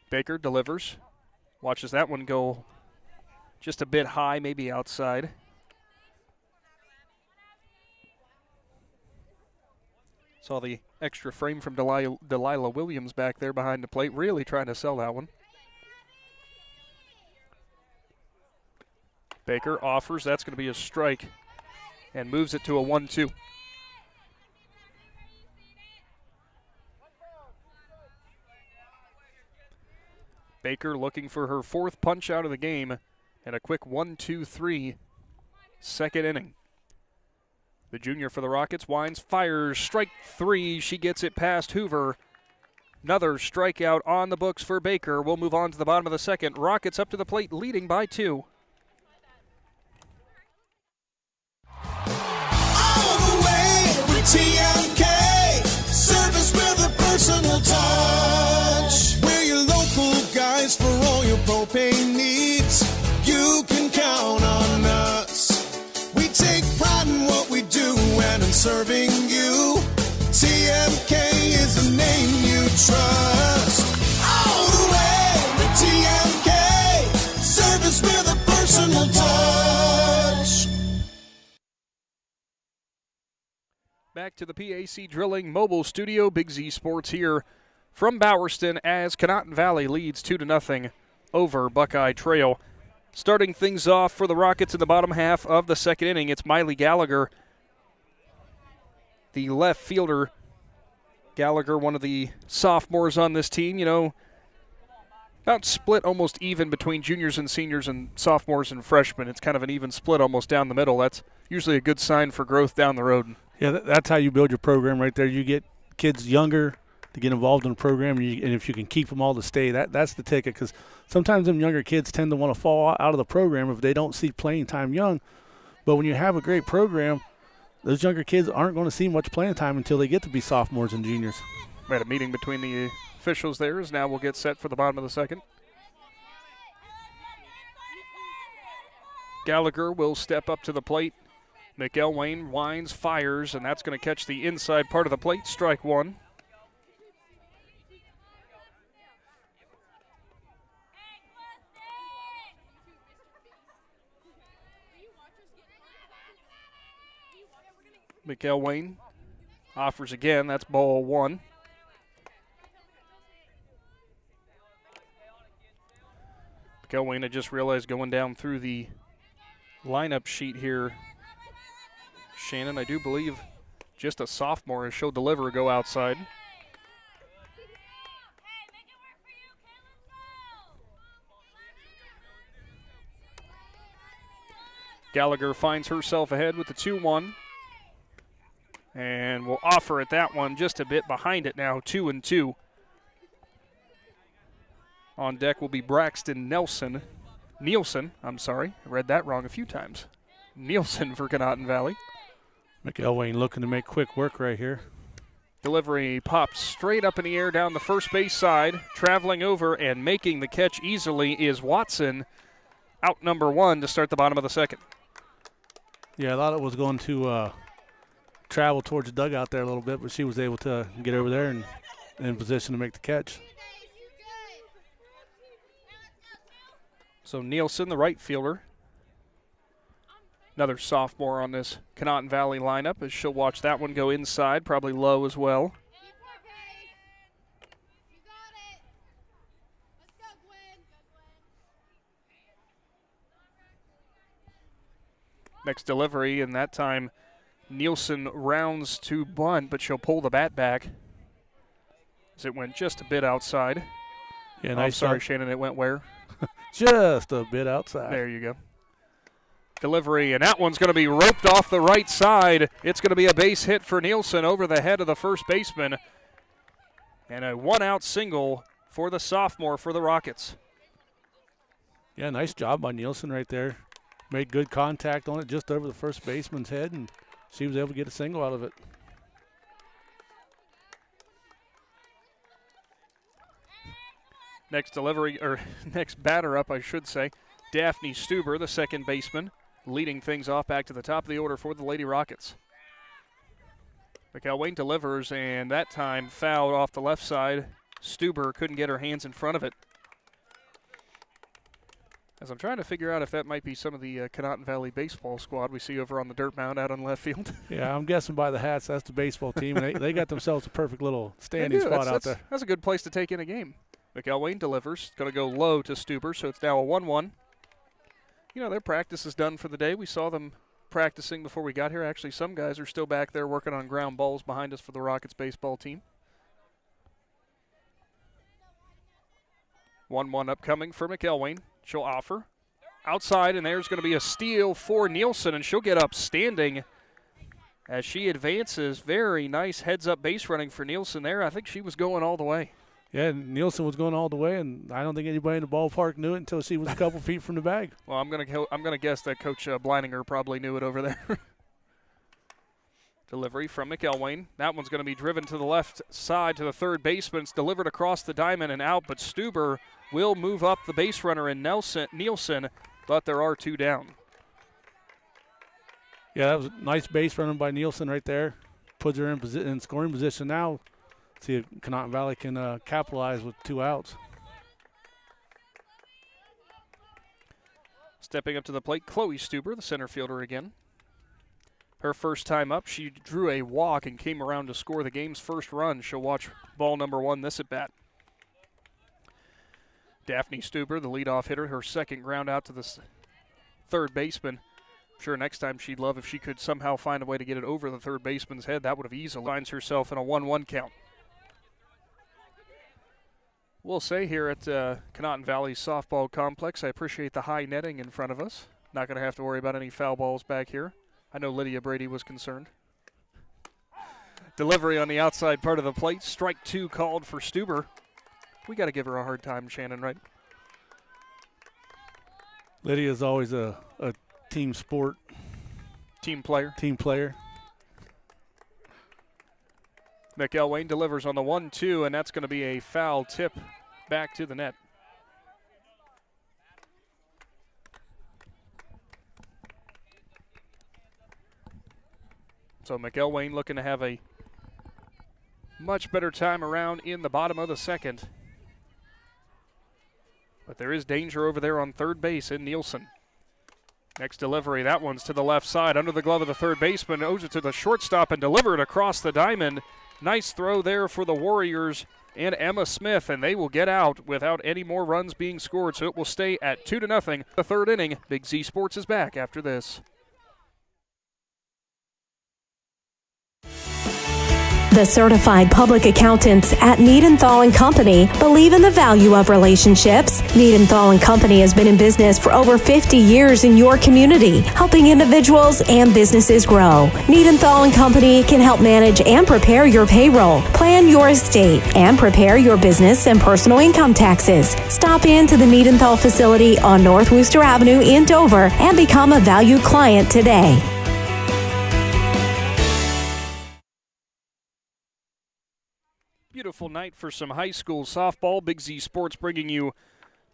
Baker delivers. Watches that one go just a bit high, maybe outside. Saw the extra frame from Delilah Williams back there behind the plate, really trying to sell that one. Baker offers. That's going to be a strike and moves it to a 1-2. Baker looking for her 4th punch out of the game and a quick 1-2-3 second inning. The junior for the Rockets winds, fires, strike 3. She gets it past Hoover. Another strikeout on the books for Baker. We'll move on to the bottom of the second. Rockets up to the plate, leading by 2. TMK, service with a personal touch. We're your local guys for all your propane needs. You can count on us. We take pride in what we do and in serving you. TMK is the name you trust. All the way to TMK, service with a personal touch. Back to the PAC Drilling Mobile Studio. Big Z Sports here from Bowerston as Conotton Valley leads 2-0 over Buckeye Trail. Starting things off for the Rockets in the bottom half of the second inning, it's Miley Gallagher, the left fielder. Gallagher, one of the sophomores on this team, you know, about split almost even between juniors and seniors and sophomores and freshmen. It's kind of an even split almost down the middle. That's usually a good sign for growth down the road. Yeah, that's how you build your program right there. You get kids younger to get involved in the program, and if you can keep them all to stay, that's the ticket, because sometimes them younger kids tend to want to fall out of the program if they don't see playing time young. But when you have a great program, those younger kids aren't going to see much playing time until they get to be sophomores and juniors. We had a meeting between the officials there, as now we'll get set for the bottom of the second. Gallagher will step up to the plate. McElwain winds, fires, and that's going to catch the inside part of the plate. Strike one. McElwain offers again. That's ball one. McElwain, I just realized going down through the lineup sheet here, Shannon, I do believe just a sophomore, as she'll deliver, go outside. Gallagher finds herself ahead with the 2-1. And we'll offer at that one, just a bit behind it now, 2-2. On deck will be Braxton Nielsen, I read that wrong a few times. Nielsen for Conotton Valley. McElwain looking to make quick work right here. Delivery pops straight up in the air down the first base side. Traveling over and making the catch easily is Watson, out number one to start the bottom of the second. Yeah, I thought it was going to travel towards the dugout there a little bit, but she was able to get over there and in position to make the catch. So Nielsen, the right fielder. Another sophomore on this Conotton Valley lineup, as she'll watch that one go inside, probably low as well. Next delivery, and that time Nielsen rounds to bunt, but she'll pull the bat back as it went just a bit outside. Yeah, nice. Sorry, Shannon, it went where? Just a bit outside. There you go. Delivery, and that one's going to be roped off the right side. It's going to be a base hit for Nielsen over the head of the first baseman. And a one-out single for the sophomore for the Rockets. Yeah, nice job by Nielsen right there. Made good contact on it just over the first baseman's head, and she was able to get a single out of it. Next delivery, or next batter up, I should say, Daphne Stuber, the second baseman, leading things off back to the top of the order for the Lady Rockets. McElwain delivers, and that time fouled off the left side. Stuber couldn't get her hands in front of it. As I'm trying to figure out if that might be some of the Conotton Valley baseball squad we see over on the dirt mound out on left field. Yeah, I'm guessing by the hats that's the baseball team. They got themselves a perfect little standing spot out there. That's a good place to take in a game. McElwain delivers. Going to go low to Stuber, so it's now a 1-1. You know, their practice is done for the day. We saw them practicing before we got here. Actually, some guys are still back there working on ground balls behind us for the Rockets baseball team. 1-1 upcoming for McElwain. She'll offer. Outside, and there's going to be a steal for Nielsen, and she'll get up standing as she advances. Very nice heads-up base running for Nielsen there. I think she was going all the way. Yeah, Nielsen was going all the way, and I don't think anybody in the ballpark knew it until she was a couple feet from the bag. Well, I'm gonna guess that Coach Bleininger probably knew it over there. Delivery from McElwain. That one's going to be driven to the left side to the third baseman. It's delivered across the diamond and out, but Stuber will move up the base runner in Nielsen, but there are two down. Yeah, that was a nice base running by Nielsen right there. Puts her in scoring position now. See if Conotton Valley can capitalize with two outs. Stepping up to the plate, Chloe Stuber, the center fielder again. Her first time up, she drew a walk and came around to score the game's first run. She'll watch ball number one this at bat. Daphne Stuber, the leadoff hitter, her second ground out to the third baseman. I'm sure next time she'd love if she could somehow find a way to get it over the third baseman's head. That would have easily finds herself in a 1-1 count. We'll say here at Conotton Valley Softball Complex, I appreciate the high netting in front of us. Not going to have to worry about any foul balls back here. I know Lydia Brady was concerned. Delivery on the outside part of the plate. Strike two called for Stuber. We got to give her a hard time, Shannon, right? Lydia's always a team sport. Team player. Team player. McElwain delivers on the 1-2, and that's going to be a foul tip back to the net. So McElwain looking to have a much better time around in the bottom of the second. But there is danger over there on third base in Nielsen. Next delivery, that one's to the left side, under the glove of the third baseman, owes it to the shortstop and delivered across the diamond. Nice throw there for the Warriors and Emma Smith, and they will get out without any more runs being scored, so it will stay at 2-0. The third inning. Big Z Sports is back after this. The certified public accountants at Niedenthal & Company believe in the value of relationships. Niedenthal & Company has been in business for over 50 years in your community, helping individuals and businesses grow. Niedenthal & Company can help manage and prepare your payroll, plan your estate, and prepare your business and personal income taxes. Stop in to the Niedenthal facility on North Worcester Avenue in Dover and become a valued client today. Beautiful night for some high school softball. Big Z Sports bringing you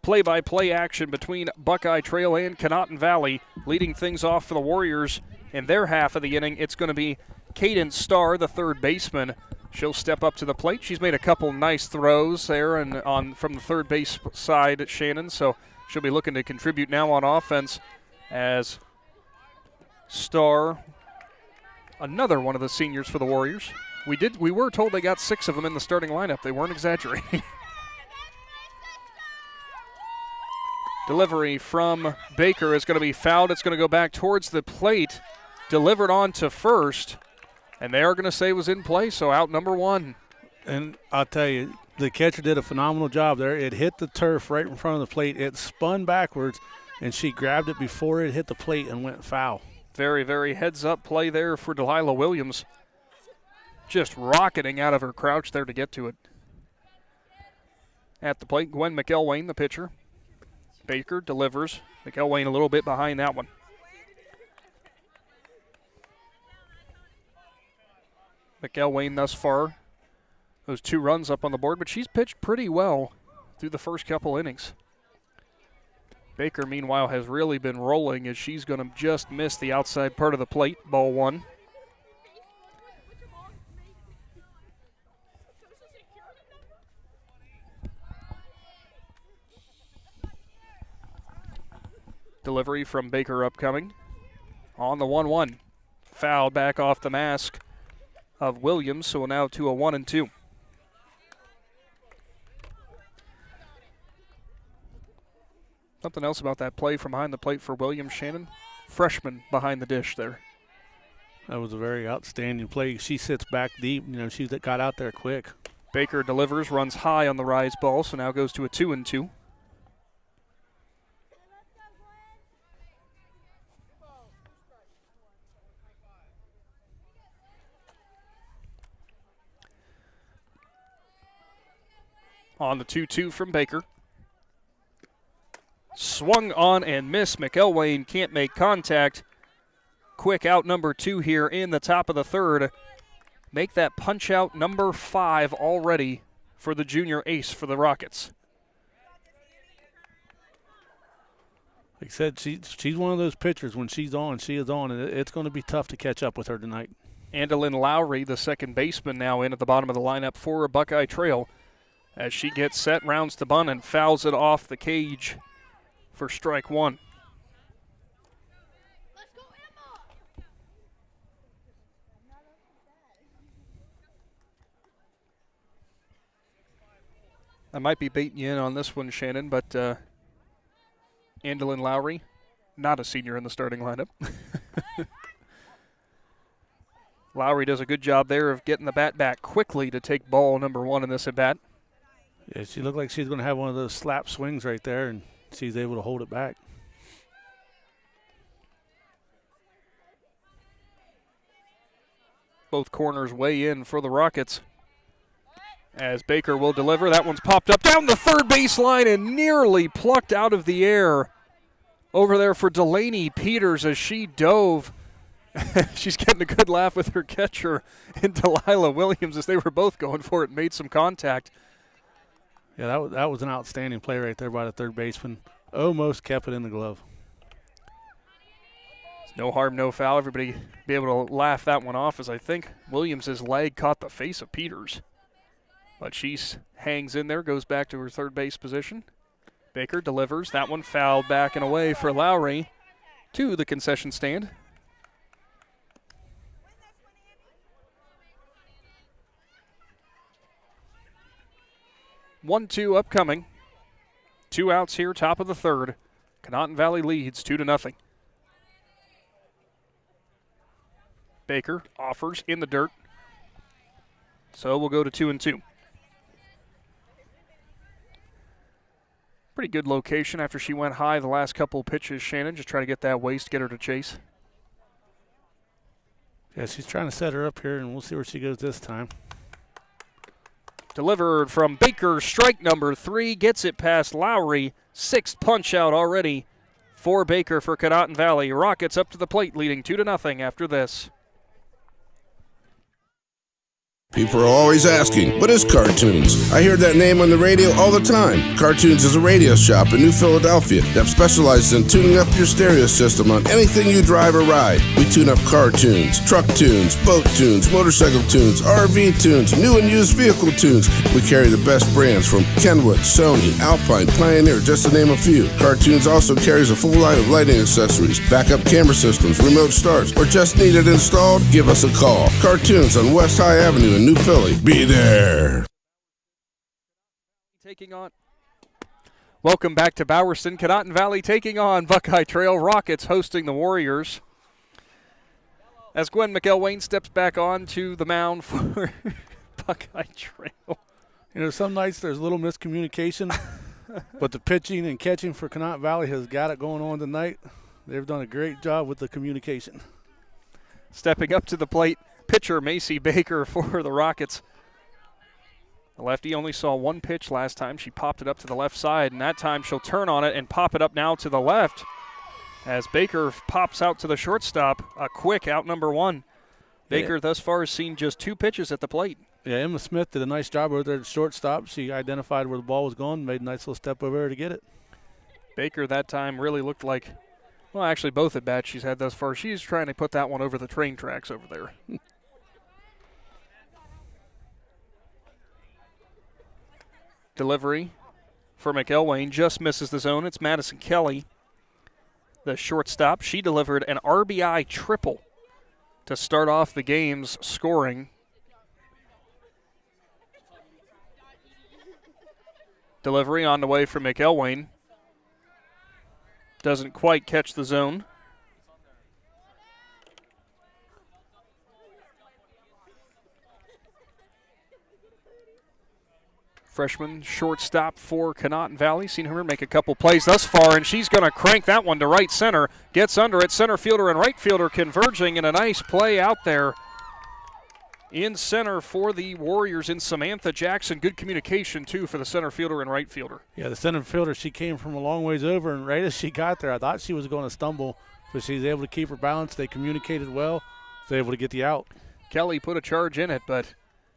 play-by-play action between Buckeye Trail and Conotton Valley. Leading things off for the Warriors in their half of the inning, it's going to be Cadence Starr, the third baseman. She'll step up to the plate. She's made a couple nice throws there and from the third base side, Shannon, so she'll be looking to contribute now on offense as Starr, another one of the seniors for the Warriors. We were told they got 6 of them in the starting lineup. They weren't exaggerating. Delivery from Baker is going to be fouled. It's going to go back towards the plate. Delivered on to first. And they are going to say it was in play, so out number 1. And I'll tell you, the catcher did a phenomenal job there. It hit the turf right in front of the plate. It spun backwards, and she grabbed it before it hit the plate and went foul. Very, very heads-up play there for Delilah Williams. Just rocketing out of her crouch there to get to it. At the plate, Gwen McElwain, the pitcher. Baker delivers. McElwain a little bit behind that one. McElwain thus far, those 2 runs up on the board, but she's pitched pretty well through the first couple innings. Baker, meanwhile, has really been rolling as she's going to just miss the outside part of the plate. Ball 1. Delivery from Baker upcoming. On the 1-1. Foul back off the mask of Williams, so now to a 1-2. Something else about that play from behind the plate for Williams, Shannon. Freshman behind the dish there. That was a very outstanding play. She sits back deep. She got out there quick. Baker delivers, runs high on the rise ball, so now goes to a 2-2. On the 2-2 from Baker. Swung on and missed. McElwain can't make contact. Quick out number 2 here in the top of the third. Make that punch out number 5 already for the junior ace for the Rockets. Like I said, she's one of those pitchers. When she's on, she is on, and it's going to be tough to catch up with her tonight. Andalyn Lowry, the second baseman, now in at the bottom of the lineup for Buckeye Trail. As she gets set, rounds the bunt, and fouls it off the cage for strike 1. I might be baiting you in on this one, Shannon, but Andalyn Lowry, not a senior in the starting lineup. Lowry does a good job there of getting the bat back quickly to take ball number 1 in this at-bat. Yeah, she looked like she's going to have one of those slap swings right there, and she's able to hold it back. Both corners weigh in for the Rockets. As Baker will deliver, that one's popped up down the third baseline and nearly plucked out of the air. Over there for Delaney Peters as she dove. She's getting a good laugh with her catcher and Delilah Williams as they were both going for it and made some contact. Yeah, that was an outstanding play right there by the third baseman. Almost kept it in the glove. No harm, no foul. Everybody be able to laugh that one off as I think Williams' leg caught the face of Peters. But she hangs in there, goes back to her third base position. Baker delivers. That one fouled back and away for Lowry to the concession stand. One-two upcoming. 2 outs here, top of the third. Conotton Valley leads 2-0. Baker offers in the dirt. So we'll go to 2-2. Pretty good location after she went high the last couple pitches, Shannon. Just try to get that waist, get her to chase. Yeah, she's trying to set her up here, and we'll see where she goes this time. Delivered from Baker, strike number 3, gets it past Lowry. 6th punch out already for Baker for Conotton Valley. Rockets up to the plate, leading 2-0 after this. People are always asking, what is Cartoons? I hear that name on the radio all the time. Cartoons is a radio shop in New Philadelphia that specializes in tuning up your stereo system on anything you drive or ride. We tune up car tunes, truck tunes, boat tunes, motorcycle tunes, RV tunes, new and used vehicle tunes. We carry the best brands from Kenwood, Sony, Alpine, Pioneer, just to name a few. Cartoons also carries a full line of lighting accessories, backup camera systems, remote starts, or just need it installed? Give us a call. Cartoons on West High Avenue in New Philly. Be there. Taking on. Welcome back to Bowerston. Conotton Valley taking on Buckeye Trail Rockets, hosting the Warriors. As Gwen McElwain steps back onto the mound for Buckeye Trail. You know, some nights there's a little miscommunication, but the pitching and catching for Conotton Valley has got it going on tonight. They've done a great job with the communication. Stepping up to the plate, pitcher Macy Baker for the Rockets. The lefty only saw one pitch last time. She popped it up to the left side, and that time she'll turn on it and pop it up now to the left as Baker pops out to the shortstop. A quick out number 1. Baker thus far has seen just 2 pitches at the plate. Yeah, Emma Smith did a nice job over there at shortstop. She identified where the ball was going, made a nice little step over there to get it. Baker that time really looked like, well, actually both at bats she's had thus far. She's trying to put that one over the train tracks over there. Delivery for McElwain just misses the zone. It's Madison Kelly, the shortstop. She delivered an RBI triple to start off the game's scoring. Delivery on the way for McElwain. Doesn't quite catch the zone. Freshman shortstop for Conotton Valley. Seen her make a couple plays thus far, and she's going to crank that one to right center. Gets under it. Center fielder and right fielder converging in a nice play out there in center for the Warriors in Samantha Jackson. Good communication, too, for the center fielder and right fielder. Yeah, the center fielder, she came from a long ways over, and right as she got there, I thought she was going to stumble, but she was able to keep her balance. They communicated well. They were able to get the out. Kelly put a charge in it, but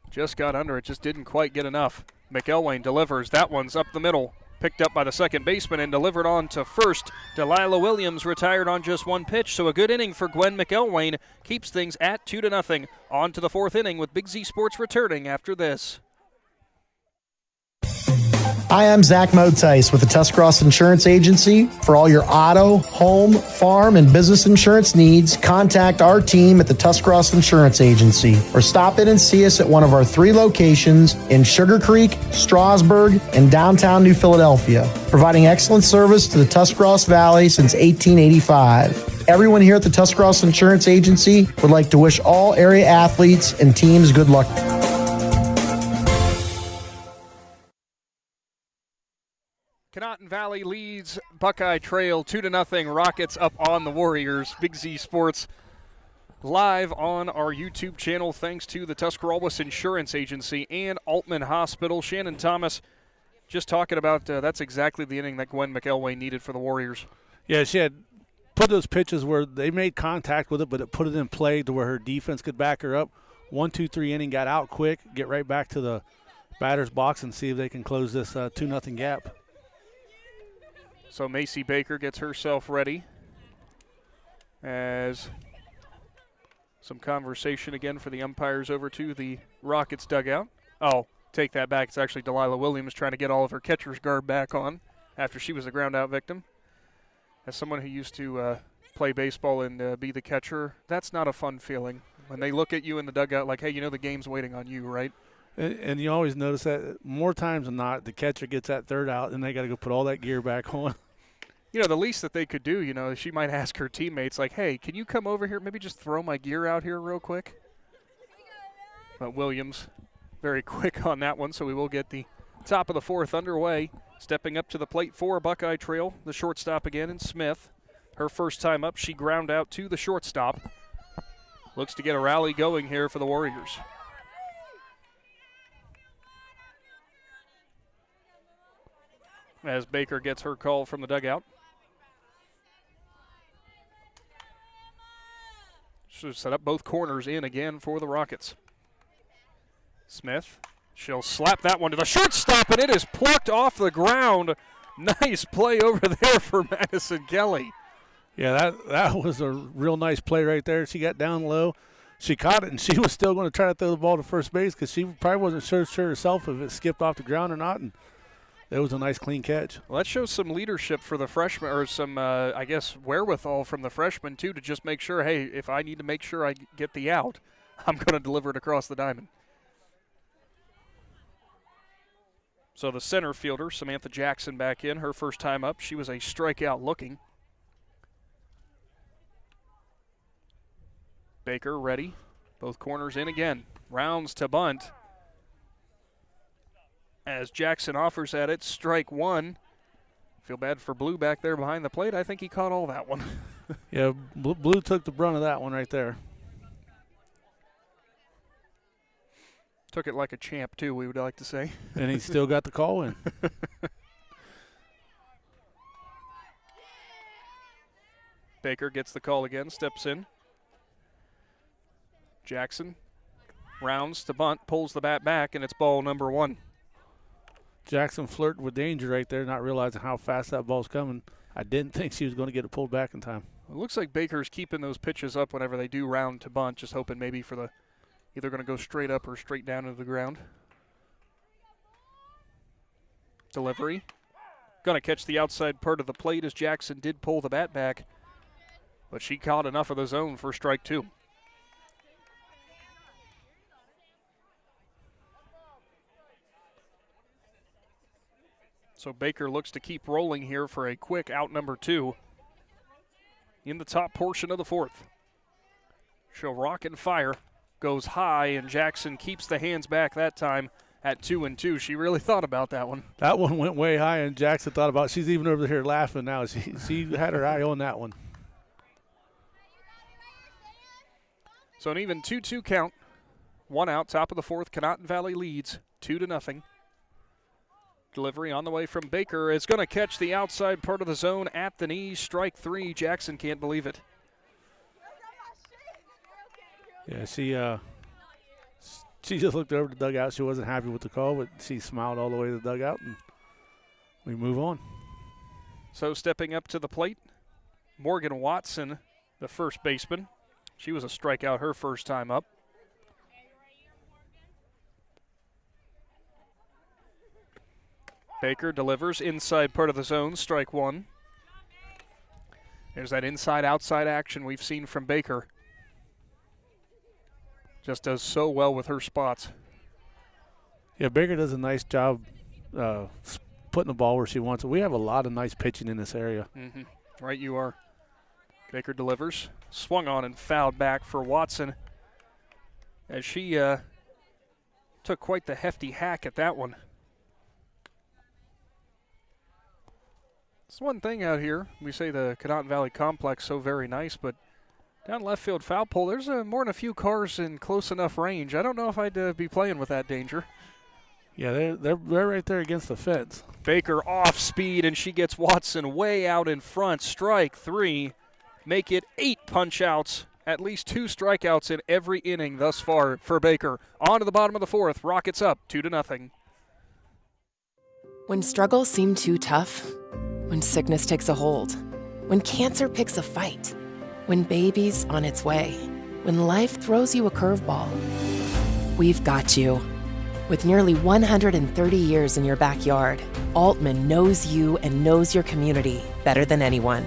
just got under it. Just didn't quite get enough. McElwain delivers. That one's up the middle. Picked up by the second baseman and delivered on to first. Delilah Williams retired on just 1 pitch, so a good inning for Gwen McElwain. Keeps things at 2-0. On to the 4th inning with Big Z Sports returning after this. Hi, I'm Zach Motice with the Tuscarawas Insurance Agency. For all your auto, home, farm, and business insurance needs, contact our team at the Tuscarawas Insurance Agency or stop in and see us at one of our 3 locations in Sugar Creek, Strasburg, and downtown New Philadelphia, providing excellent service to the Tuscarawas Valley since 1885. Everyone here at the Tuscarawas Insurance Agency would like to wish all area athletes and teams good luck. Conotton Valley leads Buckeye Trail 2-0. Rockets up on the Warriors. Big Z Sports live on our YouTube channel thanks to the Tuscarawas Insurance Agency and Altman Hospital. Shannon Thomas just talking about that's exactly the inning that Gwen McElwain needed for the Warriors. Yeah, she had put those pitches where they made contact with it, but it put it in play to where her defense could back her up. 1-2-3 inning, got out quick, get right back to the batter's box and see if they can close this 2-0 gap. So Macy Baker gets herself ready as some conversation again for the umpires over to the Rockets dugout. Oh, take that back. It's actually Delilah Williams trying to get all of her catcher's guard back on after she was a ground-out victim. As someone who used to play baseball and be the catcher, that's not a fun feeling. When they look at you in the dugout like, hey, you know the game's waiting on you, right? And you always notice that more times than not, the catcher gets that third out, and they got to go put all that gear back on. You know, the least that they could do, you know, she might ask her teammates, like, hey, can you come over here, maybe just throw my gear out here real quick? But Williams very quick on that one, so we will get the top of the fourth underway. Stepping up to the plate for Buckeye Trail, the shortstop again, and Smith. Her first time up, she ground out to the shortstop. Looks to get a rally going here for the Warriors. As Baker gets her call from the dugout. She'll set up both corners in again for the Rockets. Smith, she'll slap that one to the shortstop, and it is plucked off the ground. Nice play over there for Madison Kelly. Yeah, that was a real nice play right there. She got down low. She caught it, and she was still going to try to throw the ball to first base because she probably wasn't sure herself if it skipped off the ground or not, and it was a nice, clean catch. Well, that shows some leadership for the freshman, or some, I guess, wherewithal from the freshman, too, to just make sure, hey, if I need to make sure I get the out, I'm going to deliver it across the diamond. So the center fielder, Samantha Jackson, back in. Her first time up. She was a strikeout looking. Baker ready. Both corners in again. Rounds to bunt. As Jackson offers at it, strike one. Feel bad for Blue back there behind the plate. I think he caught all that one. Yeah, Blue took the brunt of that one right there. Took it like a champ, too, we would like to say. And he still got the call in. Baker gets the call again, steps in. Jackson rounds to bunt, pulls the bat back, and it's ball number one. Jackson flirted with danger right there, not realizing how fast that ball's coming. I didn't think she was going to get it pulled back in time. It looks like Baker's keeping those pitches up whenever they do round to bunt, just hoping maybe for the either going to go straight up or straight down into the ground. Delivery. Going to catch the outside part of the plate as Jackson did pull the bat back, but she caught enough of the zone for strike two. So Baker looks to keep rolling here for a quick out number two in the top portion of the fourth. She'll rock and fire. Goes high, and Jackson keeps the hands back that time at 2-2. She really thought about that one. That one went way high, and Jackson thought about it. She's even over here laughing now. She had her eye on that one. So an even 2-2 count. One out, top of the fourth. Conotton Valley leads 2-0. Delivery on the way from Baker is going to catch the outside part of the zone at the knees. Strike three. Jackson can't believe it. Yeah, she just looked over the dugout. She wasn't happy with the call, but she smiled all the way to the dugout, and we move on. So stepping up to the plate, Morgan Watson, the first baseman. She was a strikeout her first time up. Baker delivers inside part of the zone, strike one. There's that inside-outside action we've seen from Baker. Just does so well with her spots. Yeah, Baker does a nice job putting the ball where she wants it. We have a lot of nice pitching in this area. Mm-hmm. Right you are. Baker delivers. Swung on and fouled back for Watson as she took quite the hefty hack at that one. It's one thing out here. We say the Conotton Valley Complex so very nice, but down left field foul pole, there's more than a few cars in close enough range. I don't know if I'd be playing with that danger. Yeah, they're right there against the fence. Baker off speed, and she gets Watson way out in front. Strike three. make it 8 punch-outs, at least 2 strikeouts in every inning thus far for Baker. On to the bottom of the 4th, Rockets up 2-0. When struggles seem too tough, when sickness takes a hold, when cancer picks a fight, when baby's on its way, when life throws you a curveball, we've got you. With nearly 130 years in your backyard, Altman knows you and knows your community better than anyone.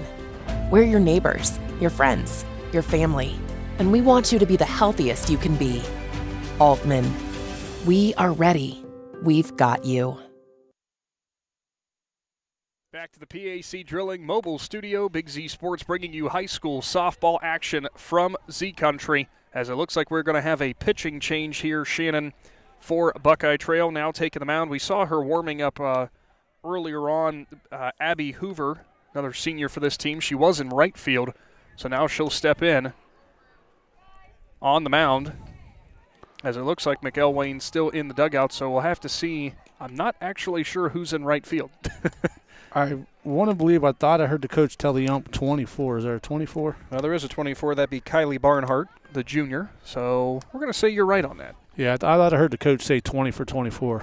We're your neighbors, your friends, your family, and we want you to be the healthiest you can be. Altman, we are ready. We've got you. Back to the PAC Drilling Mobile Studio. Big Z Sports bringing you high school softball action from Z Country. As it looks like we're going to have a pitching change here, Shannon, for Buckeye Trail. Now taking the mound. We saw her warming up earlier on. Abby Hoover, another senior for this team. She was in right field, so now she'll step in on the mound. As it looks like McElwain's still in the dugout, so we'll have to see. I'm not actually sure who's in right field. I want to believe, I thought I heard the coach tell the ump 24. Is there a 24? Well, there is a 24. That'd be Kylie Barnhart, the junior. So we're going to say you're right on that. Yeah, I thought I heard the coach say 20 for 24.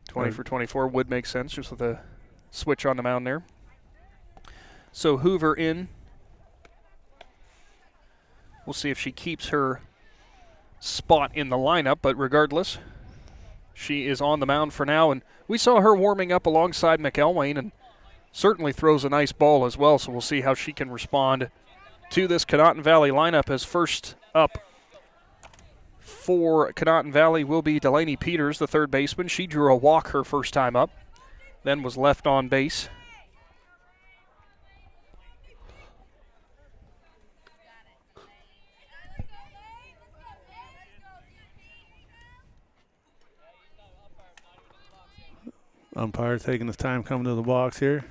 20 for 24 would make sense, just with a switch on the mound there. So Hoover in. We'll see if she keeps her spot in the lineup, but regardless, she is on the mound for now, and we saw her warming up alongside McElwain and certainly throws a nice ball as well, so we'll see how she can respond to this Conotton Valley lineup. As first up for Conotton Valley will be Delaney Peters, the third baseman. She drew a walk her first time up, then was left on base. Umpire taking his time coming to the box here.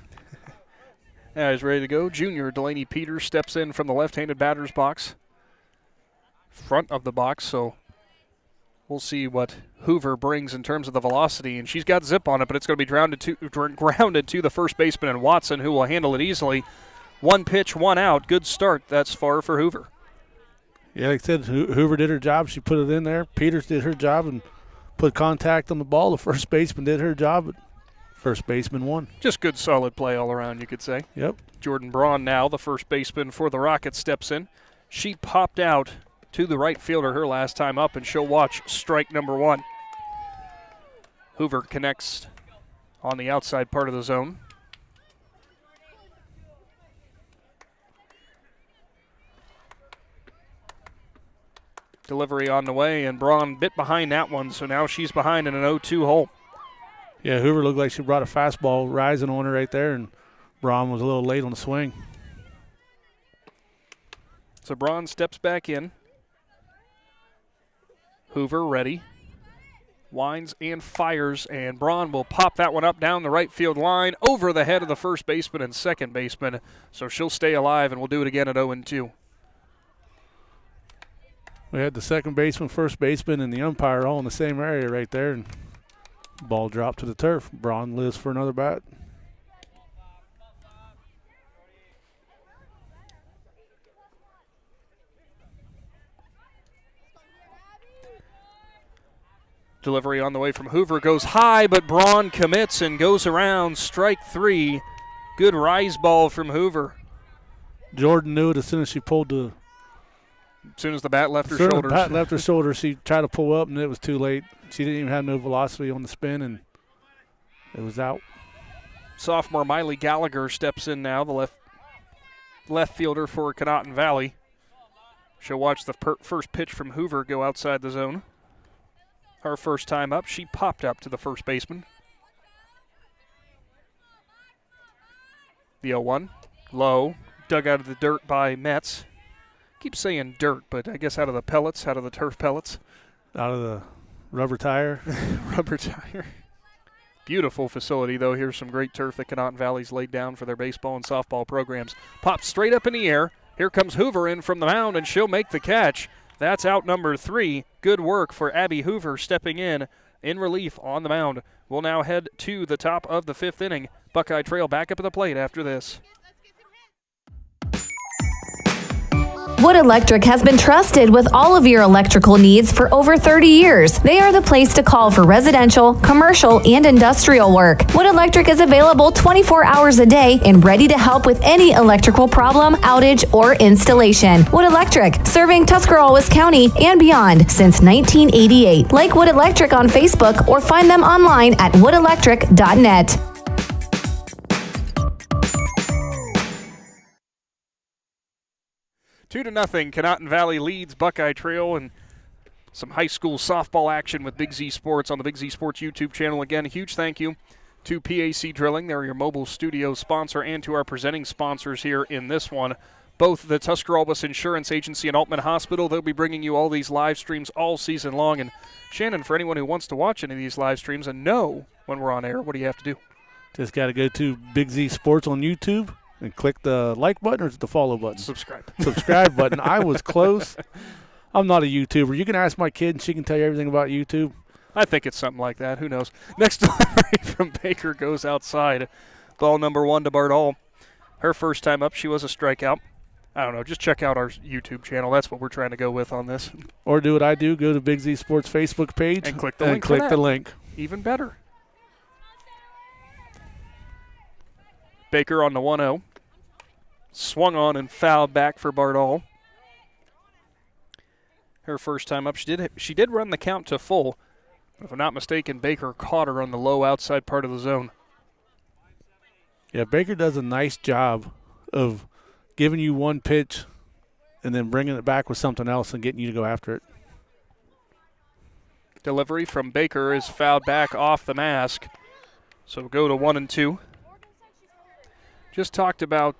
Yeah, he's ready to go. Junior Delaney Peters steps in from the left-handed batter's box, front of the box, so we'll see what Hoover brings in terms of the velocity, and she's got zip on it, but it's going to be grounded to the first baseman and Watson, who will handle it easily. 1 pitch, 1 out. Good start thus far for Hoover. Yeah, like I said, Hoover did her job. She put it in there. Peters did her job and put contact on the ball. The first baseman did her job, but first baseman won. Just good, solid play all around, you could say. Yep. Jordan Braun now, the first baseman for the Rockets, steps in. She popped out to the right fielder her last time up, and she'll watch strike number 1. Hoover connects on the outside part of the zone. Delivery on the way, and Braun bit behind that one, so now she's behind in an 0-2 hole. Yeah, Hoover looked like she brought a fastball rising on her right there, and Braun was a little late on the swing. So Braun steps back in. Hoover ready. Winds and fires, and Braun will pop that one up down the right field line over the head of the first baseman and second baseman. So she'll stay alive, and we'll do it again at 0-2. We had the second baseman, first baseman, and the umpire all in the same area right there, and ball dropped to the turf. Braun lives for another bat. Delivery on the way from Hoover goes high, but Braun commits and goes around. Strike 3. Good rise ball from Hoover. Jordan knew it as soon as she pulled the. As soon as the bat left her shoulders. The bat left her shoulder, she tried to pull up, and it was too late. She didn't even have no velocity on the spin, and it was out. Sophomore Miley Gallagher steps in now, the left fielder for Conotton Valley. She'll watch the first pitch from Hoover go outside the zone. Her first time up, she popped up to the first baseman. The 0-1, low, dug out of the dirt by Metz. Keep saying dirt, but I guess out of the pellets, out of the turf pellets. Out of the rubber tire. Rubber tire. Beautiful facility, though. Here's some great turf that Conotton Valley's laid down for their baseball and softball programs. Pops straight up in the air. Here comes Hoover in from the mound, and she'll make the catch. That's out number 3. Good work for Abby Hoover stepping in relief on the mound. We'll now head to the top of the 5th inning. Buckeye Trail back up at the plate after this. Wood Electric has been trusted with all of your electrical needs for over 30 years. They are the place to call for residential, commercial, and industrial work. Wood Electric is available 24 hours a day and ready to help with any electrical problem, outage, or installation. Wood Electric, serving Tuscarawas County and beyond since 1988. Like Wood Electric on Facebook or find them online at woodelectric.net. 2-0, Conotton Valley leads Buckeye Trail, and some high school softball action with Big Z Sports on the Big Z Sports YouTube channel. Again, a huge thank you to PAC Drilling. They're your mobile studio sponsor, and to our presenting sponsors here in this one, both the Tuscarawas Insurance Agency and Altman Hospital. They'll be bringing you all these live streams all season long. And Shannon, for anyone who wants to watch any of these live streams and know when we're on air, what do you have to do? Just got to go to Big Z Sports on YouTube and click the like button, or is it the follow button? Subscribe button. I was close. I'm not a YouTuber. You can ask my kid, and she can tell you everything about YouTube. I think it's something like that. Who knows? Next delivery from Baker goes outside. Ball number 1 to Bardall. Her first time up, she was a strikeout. I don't know. Just check out our YouTube channel. That's what we're trying to go with on this. Or do what I do. Go to Big Z Sports Facebook page. And click the link. Even better. Baker on the 1-0. Swung on and fouled back for Bardall. Her first time up. She did run the count to full. If I'm not mistaken, Baker caught her on the low outside part of the zone. Yeah, Baker does a nice job of giving you one pitch and then bringing it back with something else and getting you to go after it. Delivery from Baker is fouled back off the mask. So we'll go to 1-2. Just talked about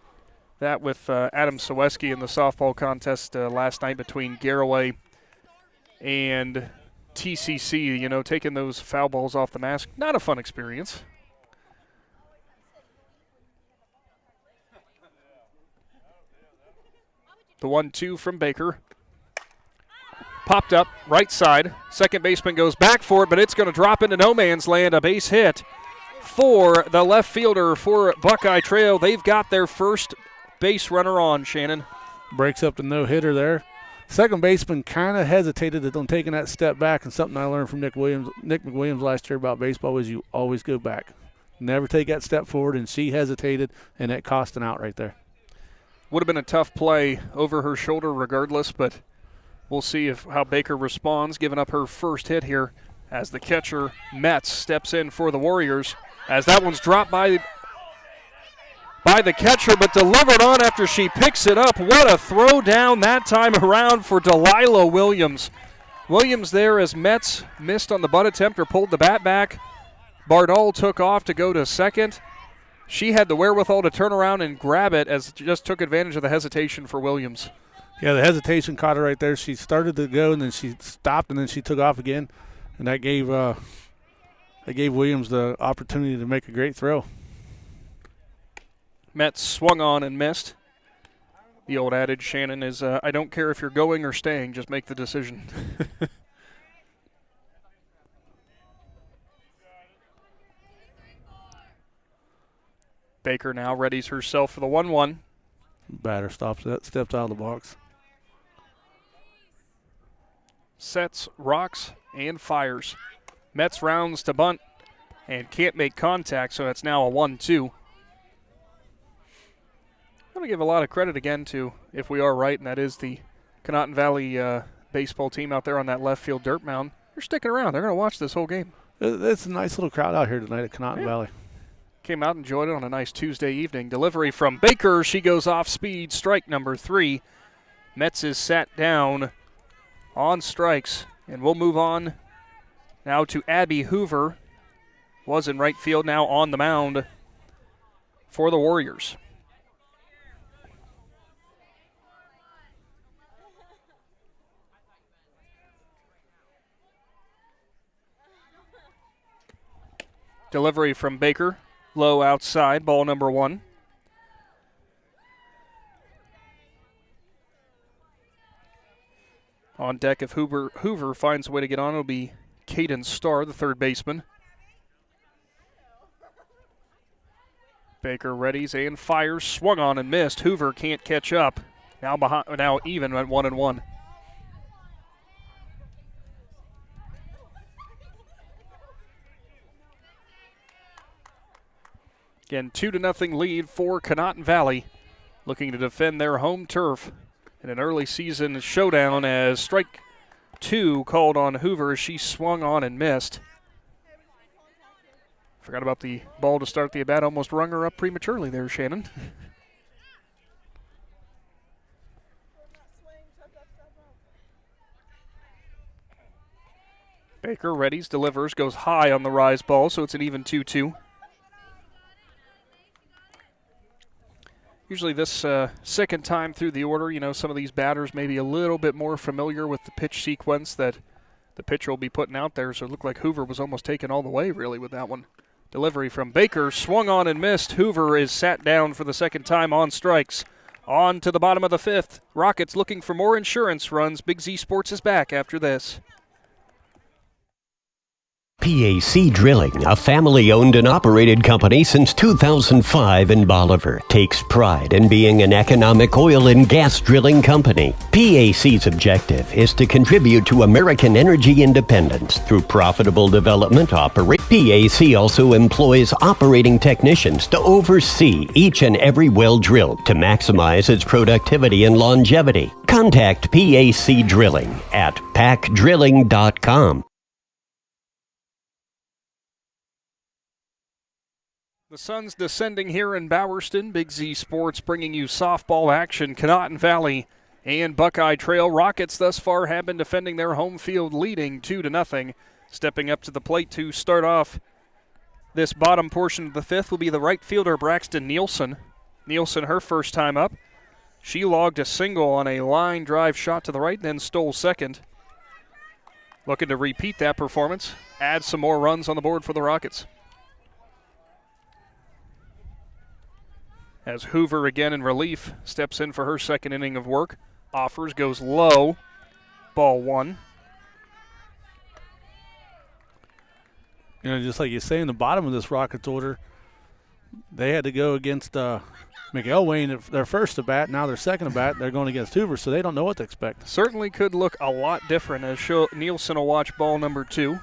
that with Adam Saweski in the softball contest last night between Garraway and TCC. You know, taking those foul balls off the mask, not a fun experience. The 1-2 from Baker. Popped up, right side. Second baseman goes back for it, but it's going to drop into no man's land. A base hit for the left fielder for Buckeye Trail. They've got their first base runner on, Shannon. Breaks up the no-hitter there. Second baseman kind of hesitated on taking that step back, and something I learned from Nick McWilliams last year about baseball is you always go back. Never take that step forward, and she hesitated, and it cost an out right there. Would have been a tough play over her shoulder regardless, but we'll see how Baker responds, giving up her first hit here as the catcher, Metz, steps in for the Warriors. As that one's dropped by the catcher, but delivered on after she picks it up. What a throw down that time around for Delilah Williams. Williams there as Metz missed on the butt attempt or pulled the bat back. Bardall took off to go to second. She had the wherewithal to turn around and grab it as just took advantage of the hesitation for Williams. Yeah, the hesitation caught her right there. She started to go, and then she stopped, and then she took off again. And that gave Williams the opportunity to make a great throw. Metz swung on and missed. The old adage, Shannon, is I don't care if you're going or staying, just make the decision. Baker now readies herself for the 1-1. Batter steps out of the box. Sets, rocks, and fires. Metz rounds to bunt and can't make contact, so it's now a 1-2. I'm going to give a lot of credit again to, if we are right, and that is the Conotton Valley baseball team out there on that left field dirt mound. They're sticking around. They're going to watch this whole game. It's a nice little crowd out here tonight at Conotton Valley. Came out and enjoyed it on a nice Tuesday evening. Delivery from Baker. She goes off speed. Strike number 3. Metz is sat down on strikes. And we'll move on now to Abby Hoover. Was in right field, now on the mound for the Warriors. Delivery from Baker. Low outside, ball number 1. On deck, if Hoover finds a way to get on, it'll be Caden Starr, the third baseman. Baker readies and fires, swung on and missed. Hoover can't catch up. Now even at 1-1. Again, 2-0 lead for Conotton Valley, looking to defend their home turf in an early season showdown as strike 2 called on Hoover as she swung on and missed. Forgot about the ball to start the at-bat. Almost rung her up prematurely there, Shannon. Baker readies, delivers, goes high on the rise ball, so it's an even 2-2. Usually this second time through the order, some of these batters may be a little bit more familiar with the pitch sequence that the pitcher will be putting out there, so it looked like Hoover was almost taken all the way, really, with that one. Delivery from Baker, swung on and missed. Hoover is sat down for the second time on strikes. On to the bottom of the 5th. Rockets looking for more insurance runs. Big Z Sports is back after this. PAC Drilling, a family-owned and operated company since 2005 in Bolivar, takes pride in being an economic oil and gas drilling company. PAC's objective is to contribute to American energy independence through profitable development. PAC also employs operating technicians to oversee each and every well drilled to maximize its productivity and longevity. Contact PAC Drilling at pacdrilling.com. The sun's descending here in Bowerston. Big Z Sports bringing you softball action. Conotton Valley and Buckeye Trail Rockets thus far have been defending their home field, leading 2-0. Stepping up to the plate to start off this bottom portion of the 5th will be the right fielder Braxton Nielsen. Nielsen, her first time up. She logged a single on a line drive shot to the right, then stole second. Looking to repeat that performance, add some more runs on the board for the Rockets. As Hoover again in relief, steps in for her second inning of work. Offers, goes low, ball 1. Just like you say, in the bottom of this Rockets order, they had to go against McElwain their first at bat. Now their second at bat, they're going against Hoover, so they don't know what to expect. Certainly could look a lot different as Nielsen will watch ball number 2.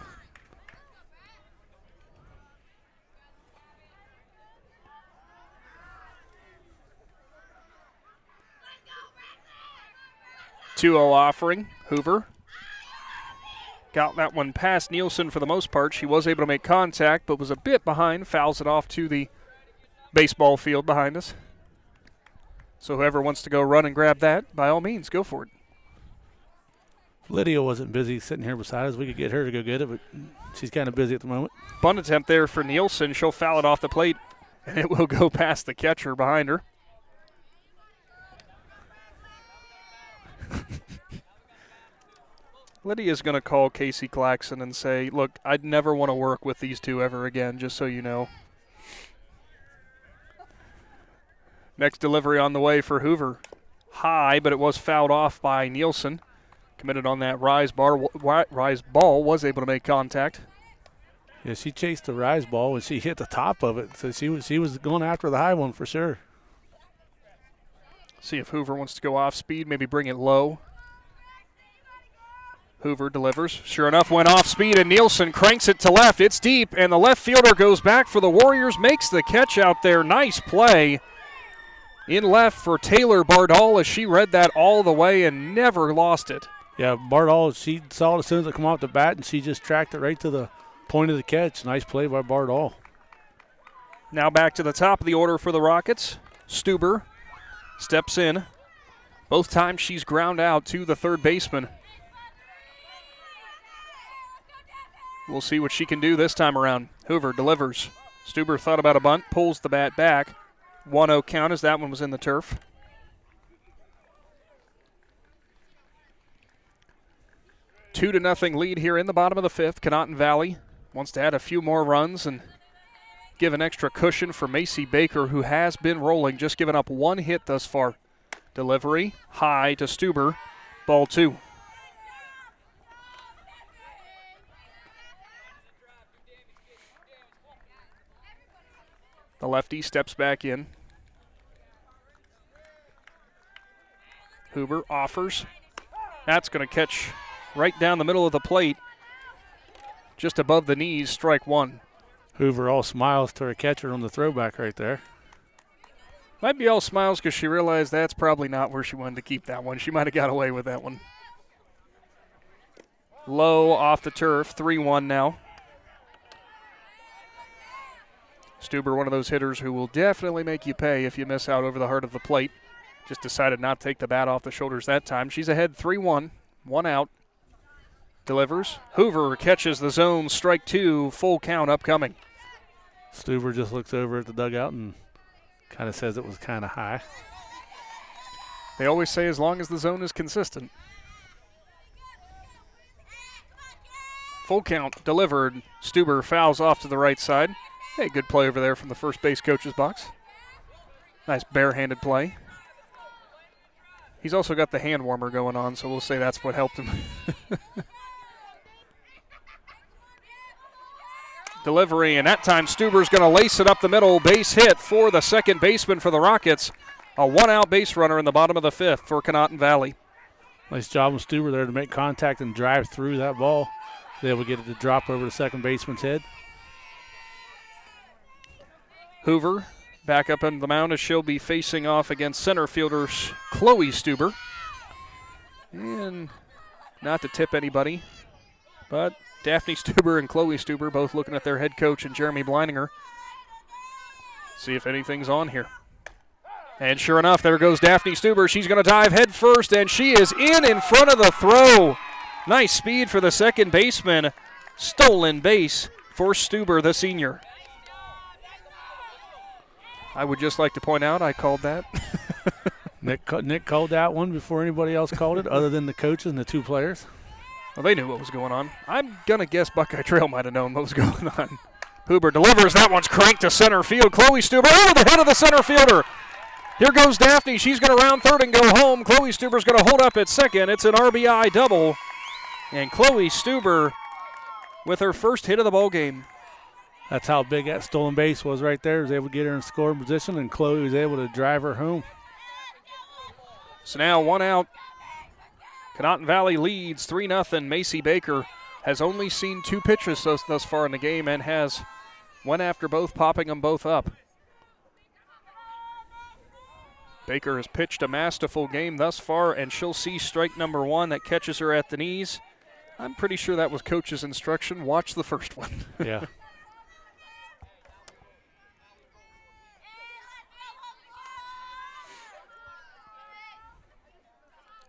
Offering. Hoover got that one past Nielsen for the most part. She was able to make contact, but was a bit behind. Fouls it off to the baseball field behind us. So whoever wants to go run and grab that, by all means, go for it. If Lydia wasn't busy sitting here beside us, we could get her to go get it, but she's kind of busy at the moment. Bunt attempt there for Nielsen. She'll foul it off the plate, and it will go past the catcher behind her. Lydia's going to call Casey Claxon and say, look, I'd never want to work with these two ever again, just so you know. Next delivery on the way for Hoover. High, but it was fouled off by Nielsen. Committed on that rise ball, was able to make contact. Yeah, she chased the rise ball and she hit the top of it, so she was going after the high one for sure. See if Hoover wants to go off speed, maybe bring it low. Hoover delivers. Sure enough, went off speed, and Nielsen cranks it to left. It's deep, and the left fielder goes back for the Warriors, makes the catch out there. Nice play in left for Taylor Bardall as she read that all the way and never lost it. Yeah, Bardall, she saw it as soon as it come off the bat, and she just tracked it right to the point of the catch. Nice play by Bardall. Now back to the top of the order for the Rockets. Stuber steps in. Both times she's ground out to the third baseman. We'll see what she can do this time around. Hoover delivers. Stuber thought about a bunt, pulls the bat back. 1-0 count as that one was in the turf. Two to nothing lead here in the bottom of the 5th. Conotton Valley wants to add a few more runs and give an extra cushion for Macy Baker, who has been rolling, just giving up one hit thus far. Delivery high to Stuber. Ball 2. The lefty steps back in. Huber offers. That's going to catch right down the middle of the plate, just above the knees, strike one. Hoover all smiles to her catcher on the throwback right there. Might be all smiles because she realized that's probably not where she wanted to keep that one. She might have got away with that one. Low off the turf, 3-1 now. Stuber, one of those hitters who will definitely make you pay if you miss out over the heart of the plate. Just decided not to take the bat off the shoulders that time. She's ahead 3-1, one out. Delivers. Hoover catches the zone, strike two, full count upcoming. Stuber just looks over at the dugout and kind of says it was kind of high. They always say as long as the zone is consistent. Full count delivered. Stuber fouls off to the right side. Hey, good play over there from the first base coach's box. Nice barehanded play. He's also got the hand warmer going on, so we'll say that's what helped him. Delivery, and that time Stuber's going to lace it up the middle. Base hit for the second baseman for the Rockets. A one-out base runner in the bottom of the fifth for Conotton Valley. Nice job with Stuber there to make contact and drive through that ball. They able to get it to drop over the second baseman's head. Hoover back up on the mound as she'll be facing off against center fielder Chloe Stuber. And not to tip anybody, but Daphne Stuber and Chloe Stuber both looking at their head coach and Jeremy Bleininger. See if anything's on here. And sure enough, there goes Daphne Stuber. She's going to dive head first, and she is in front of the throw. Nice speed for the second baseman. Stolen base for Stuber, the senior. I would just like to point out I called that. Nick called that one before anybody else called it, other than the coaches and the two players. Well, they knew what was going on. I'm going to guess Buckeye Trail might have known what was going on. Huber delivers. That one's cranked to center field. Chloe Stuber over the head of the center fielder. Here goes Daphne. She's going to round third and go home. Chloe Stuber's going to hold up at second. It's an RBI double. And Chloe Stuber with her first hit of the ball game. That's how big that stolen base was right there. Was able to get her in scoring position, and Chloe was able to drive her home. So now one out. Conotton Valley leads 3-0. Macy Baker has only seen two pitches thus far in the game and has went after both, popping them both up. Baker has pitched a masterful game thus far, and she'll see strike number one that catches her at the knees. I'm pretty sure that was coach's instruction. Watch the first one. Yeah.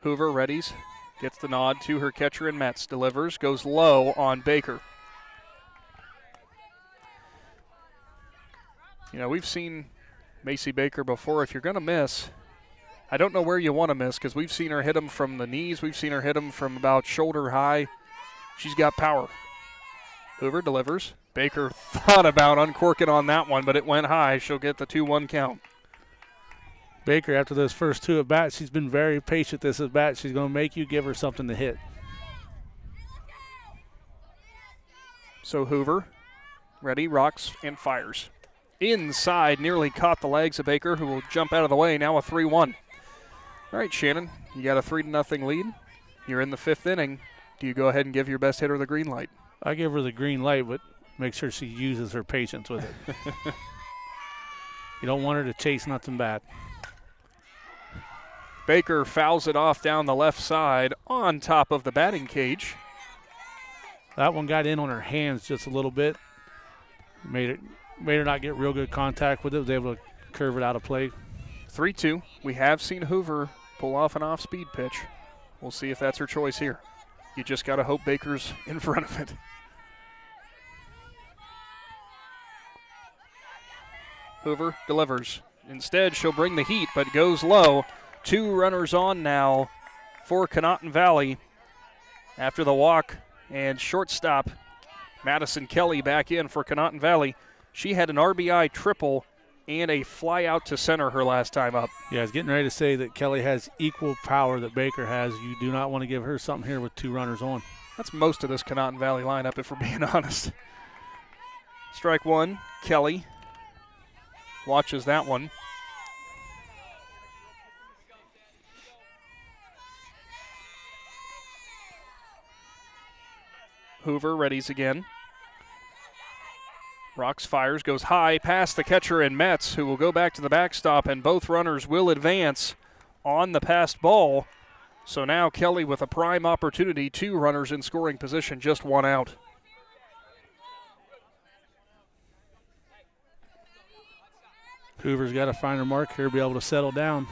Hoover readies, gets the nod to her catcher and Metz, delivers, goes low on Baker. You know, we've seen Macy Baker before. If you're going to miss, I don't know where you want to miss because we've seen her hit them from the knees. We've seen her hit them from about shoulder high. She's got power. Hoover delivers. Baker thought about uncorking on that one, but it went high. She'll get the 2-1 count. Baker, after those first two at-bats, she's been very patient this at-bat. She's going to make you give her something to hit. So Hoover, ready, rocks, and fires. Inside, nearly caught the legs of Baker, who will jump out of the way. Now a 3-1. All right, Shannon, you got a 3-0 lead. You're in the fifth inning. Do you go ahead and give your best hitter the green light? I give her the green light, but make sure she uses her patience with it. You don't want her to chase nothing bad. Baker fouls it off down the left side on top of the batting cage. That one got in on her hands just a little bit. Made her not get real good contact with it. Was able to curve it out of play. 3-2. We have seen Hoover pull off an off-speed pitch. We'll see if that's her choice here. You just got to hope Baker's in front of it. Hoover delivers. Instead, she'll bring the heat, but goes low. 2 runners on now for Conotton Valley after the walk, and shortstop Madison Kelly back in for Conotton Valley. She had an RBI triple and a fly out to center her last time up. Yeah, I was getting ready to say that Kelly has equal power that Baker has. You do not want to give her something here with 2 runners on. That's most of this Conotton Valley lineup, if we're being honest. Strike one, Kelly watches that one. Hoover readies again. Rocks fires, goes high past the catcher and Metz, who will go back to the backstop, and both runners will advance on the passed ball. So now Kelly with a prime opportunity, 2 runners in scoring position, just 1 out. Hoover's got to find her mark here, be able to settle down.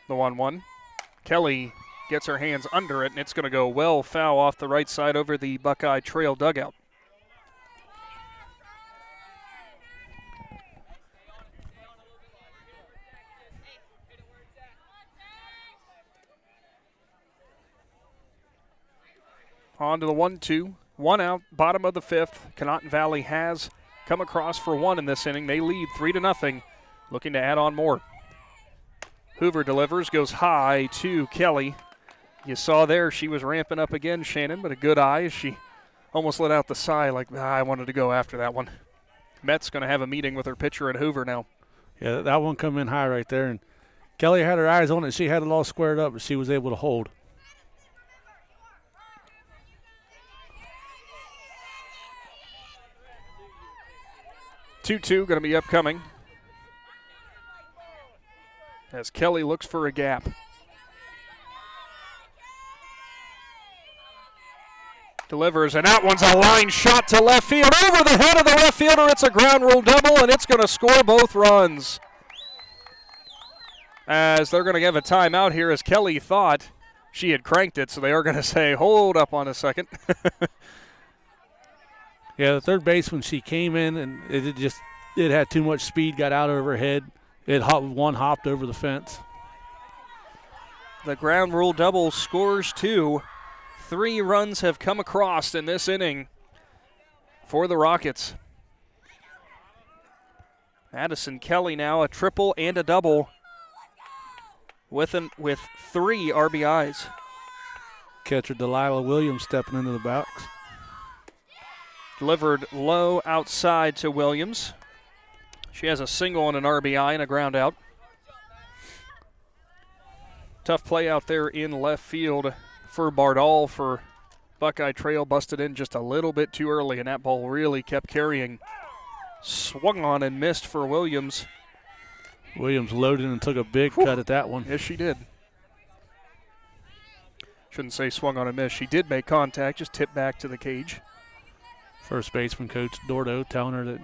The 1-1. Kelly gets her hands under it, and it's going to go well foul off the right side over the Buckeye Trail dugout. On to the 1-2. 1 out, bottom of the 5th. Conotton Valley has come across for 1 in this inning. They lead 3-0, looking to add on more. Hoover delivers, goes high to Kelly. You saw there she was ramping up again, Shannon, but a good eye. She almost let out the sigh like, I wanted to go after that one. Met's going to have a meeting with her pitcher and Hoover now. Yeah, that one come in high right there. And Kelly had her eyes on it. She had it all squared up, but she was able to hold. Two-two going to be upcoming as Kelly looks for a gap. Delivers, and that one's a line shot to left field. Over the head of the left fielder, it's a ground rule double, and it's going to score both runs. As they're going to give a timeout here, as Kelly thought she had cranked it, so they are going to say, hold up on a second. Yeah, the third baseman, she came in, and it had too much speed, got out over her head. One hopped over the fence. The ground rule double scores 2. 3 runs have come across in this inning for the Rockets. Addison Kelly now a triple and a double with 3 RBIs. Catcher Delilah Williams stepping into the box. Delivered low outside to Williams. She has a single and an RBI and a ground out. Tough play out there in left field for Bardall for Buckeye Trail. Busted in just a little bit too early, and that ball really kept carrying. Swung on and missed for Williams. Williams loaded and took a big cut at that one. Yes, she did. Shouldn't say swung on and missed. She did make contact, just tipped back to the cage. First baseman Coach Dordo telling her that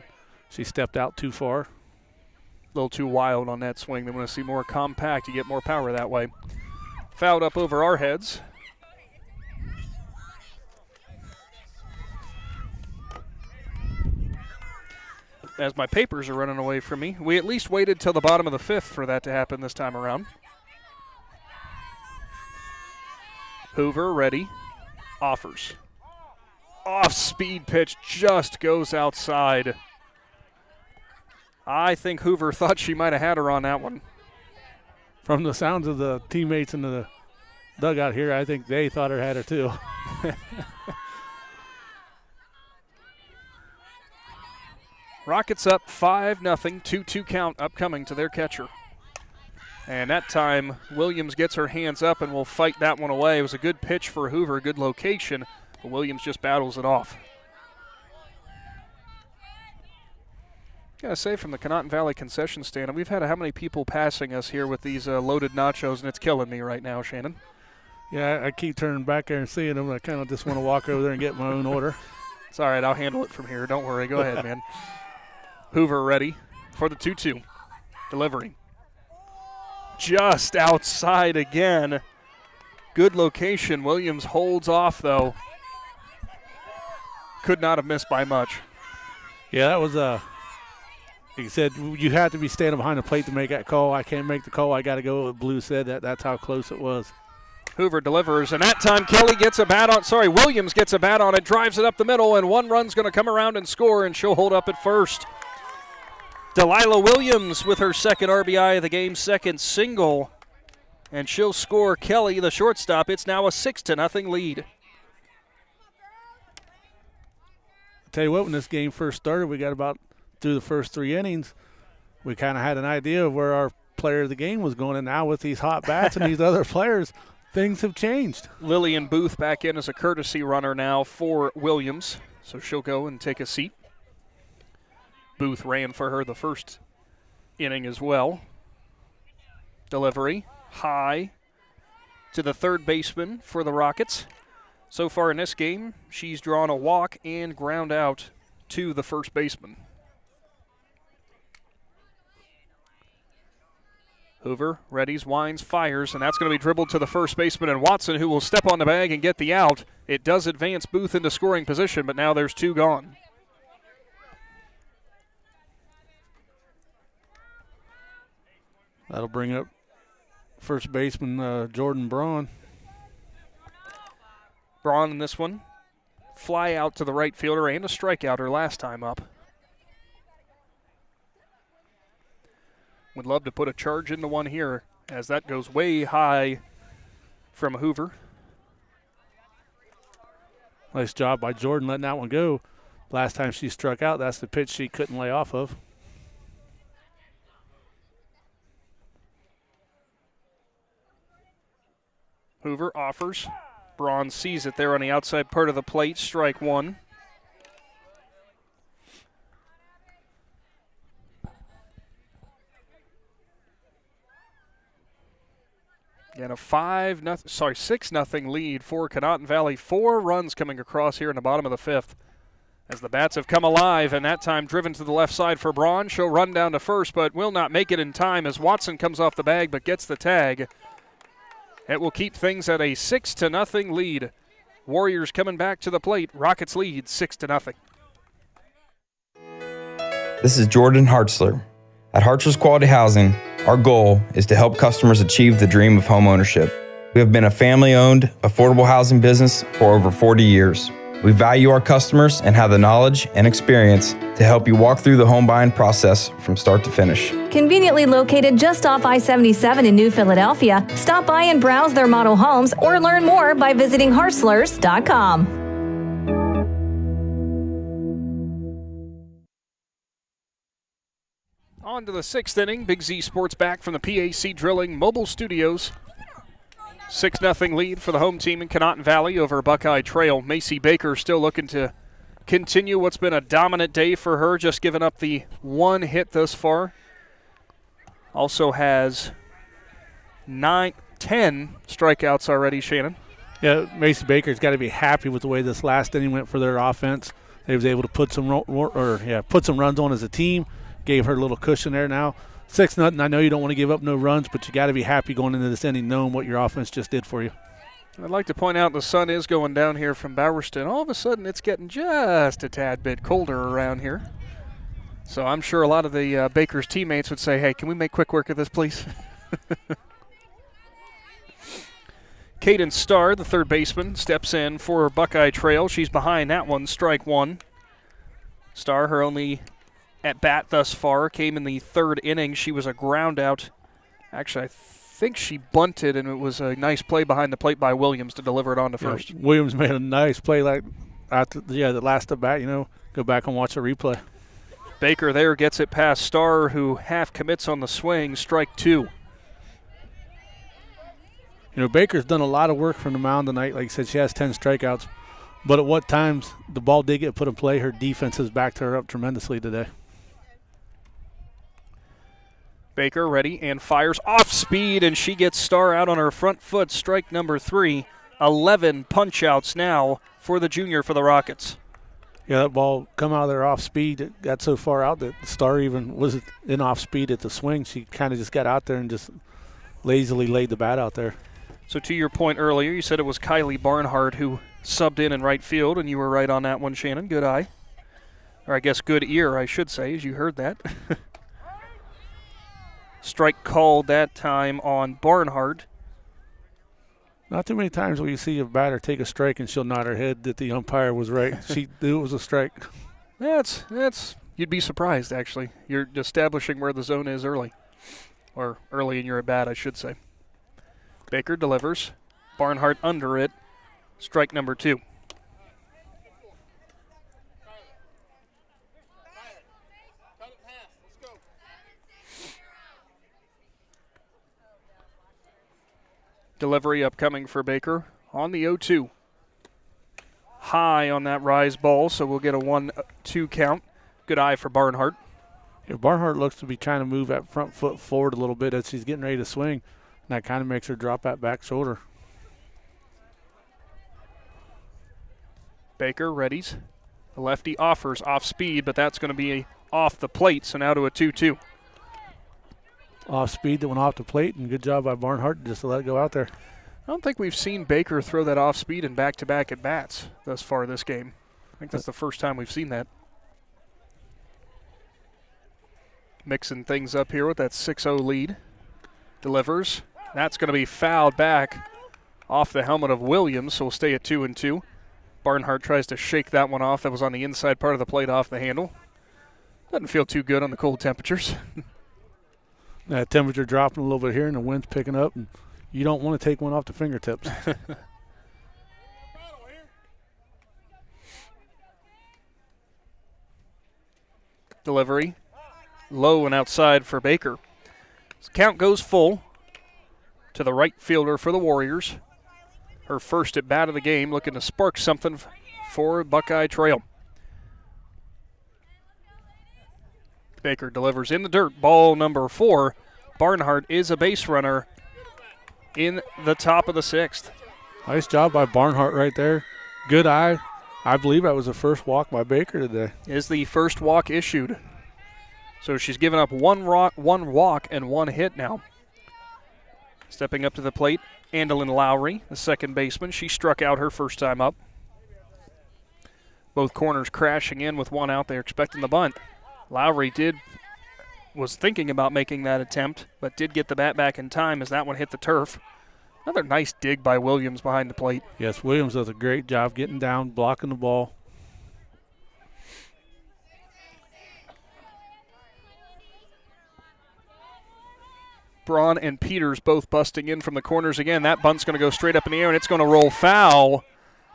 she stepped out too far. A little too wild on that swing. They want to see more compact. You get more power that way. Fouled up over our heads. As my papers are running away from me, we at least waited till the bottom of the 5th for that to happen this time around. Hoover ready, offers. Off-speed pitch just goes outside. I think Hoover thought she might have had her on that one. From the sounds of the teammates in the dugout here, I think they thought her had her too. Rockets up 5-0, 2-2 count upcoming to their catcher. And that time, Williams gets her hands up and will fight that one away. It was a good pitch for Hoover, good location, but Williams just battles it off. Gotta say, from the Conotton Valley concession stand, we've had how many people passing us here with these loaded nachos, and it's killing me right now, Shannon. Yeah, I keep turning back there and seeing them. I kind of just want to walk over there and get my own order. It's all right, I'll handle it from here. Don't worry. Go ahead, man. Hoover ready for the 2-2. Delivering. Just outside again. Good location. Williams holds off, though. Could not have missed by much. Yeah, that was he said you have to be standing behind the plate to make that call. I can't make the call. I got to go. Blue said that's how close it was. Hoover delivers, and that time Williams gets a bat on it, drives it up the middle, and 1 run's going to come around and score, and she'll hold up at first. Delilah Williams with her 2nd RBI of the game, 2nd single, and she'll score Kelly, the shortstop. It's now a 6-0 lead. I'll tell you what, when this game first started, we got about through the first 3 innings, we kind of had an idea of where our player of the game was going, and now with these hot bats and these other players, things have changed. Lillian Booth back in as a courtesy runner now for Williams, so she'll go and take a seat. Booth ran for her the first inning as well. Delivery high to the third baseman for the Rockets. So far in this game, she's drawn a walk and ground out to the first baseman. Hoover readies, winds, fires, and that's going to be dribbled to the first baseman and Watson, who will step on the bag and get the out. It does advance Booth into scoring position, but now there's two gone. That'll bring up first baseman Jordan Braun. Braun in this one. Fly out to the right fielder and a strikeout her last time up. Would love to put a charge into one here as that goes way high from Hoover. Nice job by Jordan letting that one go. Last time she struck out, that's the pitch she couldn't lay off of. Hoover offers. Braun sees it there on the outside part of the plate. Strike one. And a 6-0 lead for Conotton Valley. 4 runs coming across here in the bottom of the 5th. As the bats have come alive, and that time driven to the left side for Braun. She'll run down to first, but will not make it in time as Watson comes off the bag but gets the tag. It will keep things at a 6-0 lead. Warriors coming back to the plate. Rockets lead 6-0. This is Jordan Hartzler. At Hartzler's Quality Housing, our goal is to help customers achieve the dream of home ownership. We have been a family-owned, affordable housing business for over 40 years. We value our customers and have the knowledge and experience to help you walk through the home buying process from start to finish. Conveniently located just off I-77 in New Philadelphia, stop by and browse their model homes or learn more by visiting Hartzlers.com. On to the 6th inning. Big Z Sports back from the PAC Drilling Mobile Studios. 6-0 lead for the home team in Conotton Valley over Buckeye Trail. Macy Baker still looking to continue what's been a dominant day for her, just giving up the 1 hit thus far. Also has 10 strikeouts already, Shannon. Yeah, Macy Baker's got to be happy with the way this last inning went for their offense. They was able to put some runs on as a team. Gave her a little cushion there now. 6-0. I know you don't want to give up no runs, but you got to be happy going into this inning knowing what your offense just did for you. I'd like to point out the sun is going down here from Bowerston. All of a sudden, it's getting just a tad bit colder around here. So I'm sure a lot of the Baker's teammates would say, hey, can we make quick work of this, please? Caden Starr, the third baseman, steps in for Buckeye Trail. She's behind that one, strike one. Starr, her only at bat thus far, came in the third inning. She was a ground out. Actually, I think she bunted, and it was a nice play behind the plate by Williams to deliver it on to first. Yeah, Williams made a nice play the last at bat, go back and watch a replay. Baker there gets it past Starr, who half commits on the swing, strike two. Baker's done a lot of work from the mound tonight. Like I said, she has 10 strikeouts. But at what times the ball did get put in play, her defense has backed her up tremendously today. Baker ready and fires off speed, and she gets Starr out on her front foot. Strike number 3. 11 punch-outs now for the junior for the Rockets. Yeah, that ball come out of there off speed. It got so far out that Starr even was in off speed at the swing. She kind of just got out there and just lazily laid the bat out there. So to your point earlier, you said it was Kylie Barnhart who subbed in right field, and you were right on that one, Shannon. Good eye. Or I guess good ear, I should say, as you heard that. Strike called that time on Barnhart. Not too many times will you see a batter take a strike and she'll nod her head that the umpire was right. She knew it was a strike. That's you'd be surprised, actually. You're establishing where the zone is early. Or early in your at-bat, I should say. Baker delivers. Barnhart under it. Strike number 2. Delivery upcoming for Baker on the 0-2. High on that rise ball, so we'll get a 1-2 count. Good eye for Barnhart. Yeah, Barnhart looks to be trying to move that front foot forward a little bit as she's getting ready to swing. And that kind of makes her drop that back shoulder. Baker readies. The lefty offers off speed, but that's going to be off the plate, so now to a 2-2. Off speed that went off the plate, and good job by Barnhart just to let it go out there. I don't think we've seen Baker throw that off speed in back-to-back at-bats thus far this game. I think that's the first time we've seen that. Mixing things up here with that 6-0 lead. Delivers. That's going to be fouled back off the helmet of Williams, so we'll stay at 2-2. Barnhart tries to shake that one off. That was on the inside part of the plate off the handle. Doesn't feel too good on the cold temperatures. That temperature dropping a little bit here and the wind's picking up, and you don't want to take one off the fingertips. Delivery. Low and outside for Baker. Count goes full to the right fielder for the Warriors. Her first at bat of the game, looking to spark something for Buckeye Trail. Baker delivers in the dirt. Ball number 4. Barnhart is a base runner in the top of the 6th. Nice job by Barnhart right there. Good eye. I believe that was the first walk by Baker today. Is the first walk issued. So she's given up one walk, and 1 hit now. Stepping up to the plate, Andalyn Lowry, the second baseman. She struck out her first time up. Both corners crashing in with 1 out there, expecting the bunt. Lowry was thinking about making that attempt, but did get the bat back in time as that one hit the turf. Another nice dig by Williams behind the plate. Yes, Williams does a great job getting down, blocking the ball. Braun and Peters both busting in from the corners again. That bunt's going to go straight up in the air, and it's going to roll foul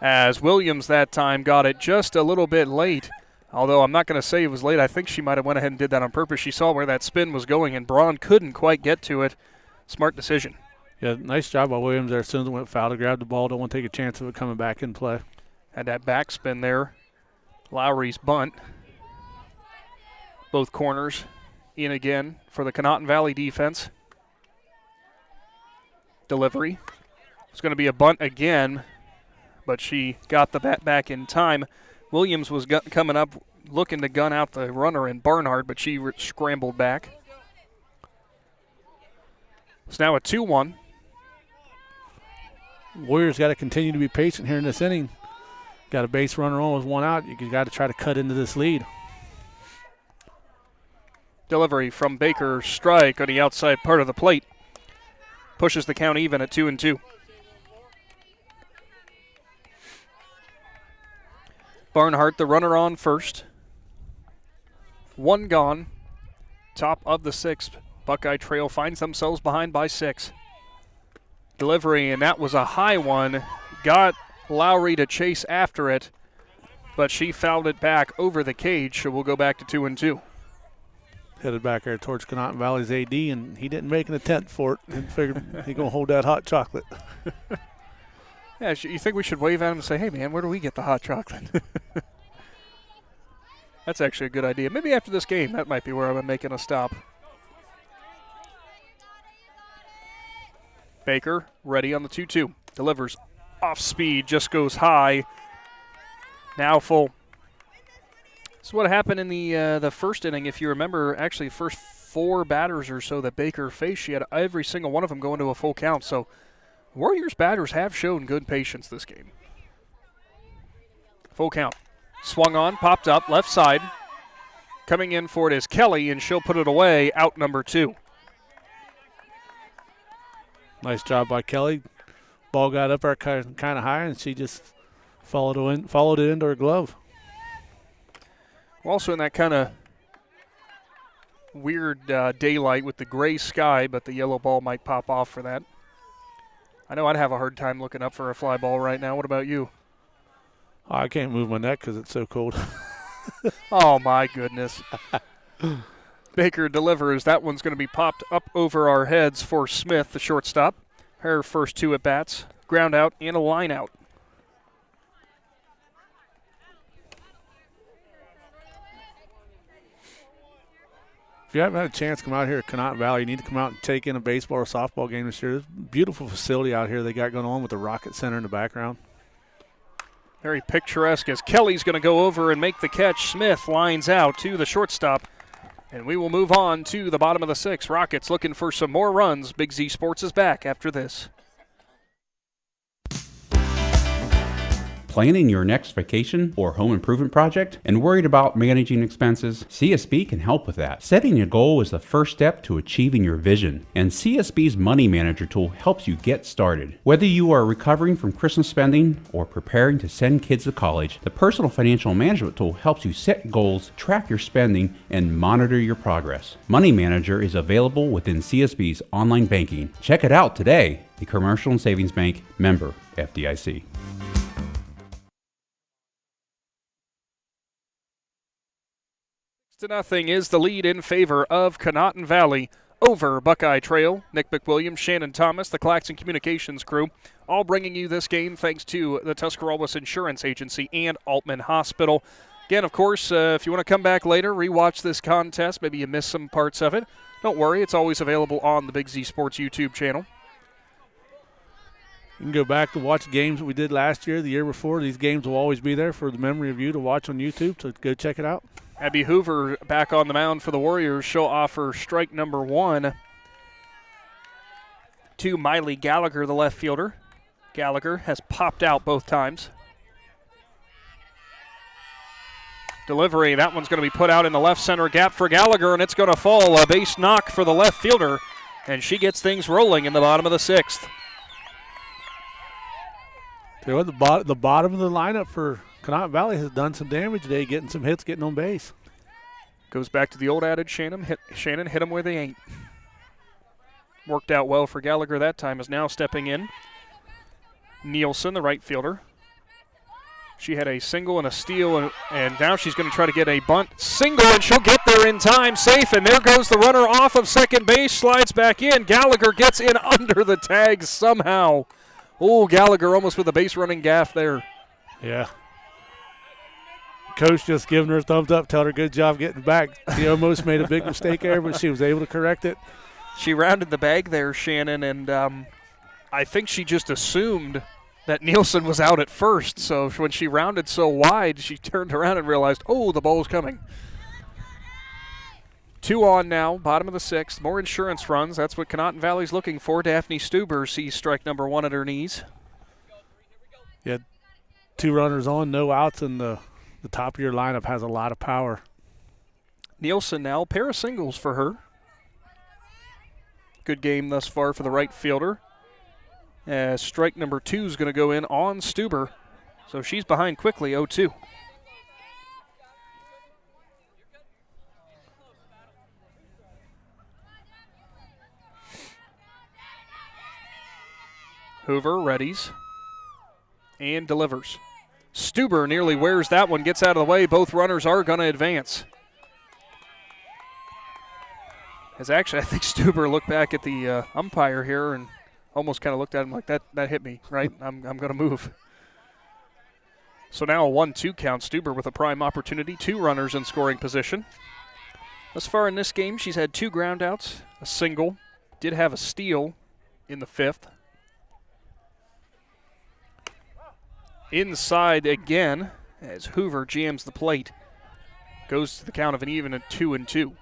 as Williams that time got it just a little bit late. Although I'm not going to say it was late. I think she might have went ahead and did that on purpose. She saw where that spin was going, and Braun couldn't quite get to it. Smart decision. Yeah, nice job by Williams there. As soon as it went foul to grab the ball, don't want to take a chance of it coming back in play. Had that backspin there. Lowry's bunt. Both corners in again for the Conotton Valley defense. Delivery. It's going to be a bunt again, but she got the bat back in time. Williams was coming up looking to gun out the runner in Barnhart, but she scrambled back. It's now a 2-1. Warriors got to continue to be patient here in this inning. Got a base runner on with 1 out. You got to try to cut into this lead. Delivery from Baker, strike on the outside part of the plate. Pushes the count even at 2-2. Barnhart, the runner on first. 1 gone. Top of the 6th. Buckeye Trail finds themselves behind by 6. Delivery, and that was a high one. Got Lowry to chase after it, but she fouled it back over the cage, so we'll go back to 2-2. Headed back there towards Conotton Valley's AD, and he didn't make an attempt for it. And figured he's going to hold that hot chocolate. Yeah, you think we should wave at him and say, hey, man, where do we get the hot chocolate? That's actually a good idea. Maybe after this game, that might be where I'm making a stop. Baker ready on the 2-2. Delivers off speed, just goes high. Now full. This is what happened in the first inning. If you remember, actually, first 4 batters or so that Baker faced, she had every single one of them go into a full count. So Warriors batters have shown good patience this game. Full count. Swung on, popped up, left side. Coming in for it is Kelly, and she'll put it away, out number 2. Nice job by Kelly. Ball got up there kind of high, and she just followed it into her glove. We're also in that kind of weird daylight with the gray sky, but the yellow ball might pop off for that. I know I'd have a hard time looking up for a fly ball right now. What about you? I can't move my neck because it's so cold. Oh, my goodness. Baker delivers. That one's going to be popped up over our heads for Smith, the shortstop. Her first 2 at-bats, ground out and a line out. If you haven't had a chance to come out here at Conotton Valley, you need to come out and take in a baseball or softball game this year. There's a beautiful facility out here they got going on with the Rocket Center in the background. Very picturesque as Kelly's going to go over and make the catch. Smith lines out to the shortstop. And we will move on to the bottom of the 6th. Rockets looking for some more runs. Big Z Sports is back after this. Planning your next vacation or home improvement project and worried about managing expenses? CSB can help with that. Setting a goal is the first step to achieving your vision, and CSB's Money Manager tool helps you get started. Whether you are recovering from Christmas spending or preparing to send kids to college, the Personal Financial Management tool helps you set goals, track your spending, and monitor your progress. Money Manager is available within CSB's online banking. Check it out today. The Commercial and Savings Bank, member FDIC. 6-0 is the lead in favor of Conotton Valley over Buckeye Trail. Nick McWilliams, Shannon Thomas, the Claxon Communications crew, all bringing you this game thanks to the Tuscarawas Insurance Agency and Altman Hospital. Again, of course, if you want to come back later, rewatch this contest, maybe you missed some parts of it, don't worry, it's always available on the Big Z Sports YouTube channel. You can go back to watch games that we did last year, the year before. These games will always be there for the memory of you to watch on YouTube, so go check it out. Abby Hoover back on the mound for the Warriors. She'll offer strike number 1 to Miley Gallagher, the left fielder. Gallagher has popped out both times. Delivery, that one's going to be put out in the left center gap for Gallagher, and it's going to fall. A base knock for the left fielder, and she gets things rolling in the bottom of the 6th. Tell you what, the bottom of the lineup for Conotton Valley has done some damage today, getting some hits, getting on base. Goes back to the old adage, Shannon hit them where they ain't. Worked out well for Gallagher that time, is now stepping in. Nielsen, the right fielder. She had a single and a steal, and now she's going to try to get a bunt single, and she'll get there in time, safe, and there goes the runner off of second base, slides back in. Gallagher gets in under the tag somehow. Oh, Gallagher almost with a base running gaff there. Yeah. Coach just giving her a thumbs up, telling her good job getting back. She almost made a big mistake there, but she was able to correct it. She rounded the bag there, Shannon, and I think she just assumed that Nielsen was out at first. So when she rounded so wide, she turned around and realized, oh, the ball's coming. 2 on now, bottom of the 6th. More insurance runs. That's what Conotton Valley's looking for. Daphne Stuber sees strike number 1 at her knees. Yeah, 2 runners on, no outs, and the top of your lineup has a lot of power. Nielsen now, pair of singles for her. Good game thus far for the right fielder. As strike number 2 is going to go in on Stuber. So she's behind quickly, 0-2. Hoover readies and delivers. Stuber nearly wears that one, gets out of the way. Both runners are going to advance. As actually, I think Stuber looked back at the umpire here and almost kind of looked at him like, that hit me, right? I'm going to move. So now a 1-2 count. Stuber with a prime opportunity. 2 runners in scoring position. Thus far in this game, she's had 2 groundouts, a single, did have a steal in the 5th. Inside again as Hoover jams the plate. Goes to the count of an even at 2-2.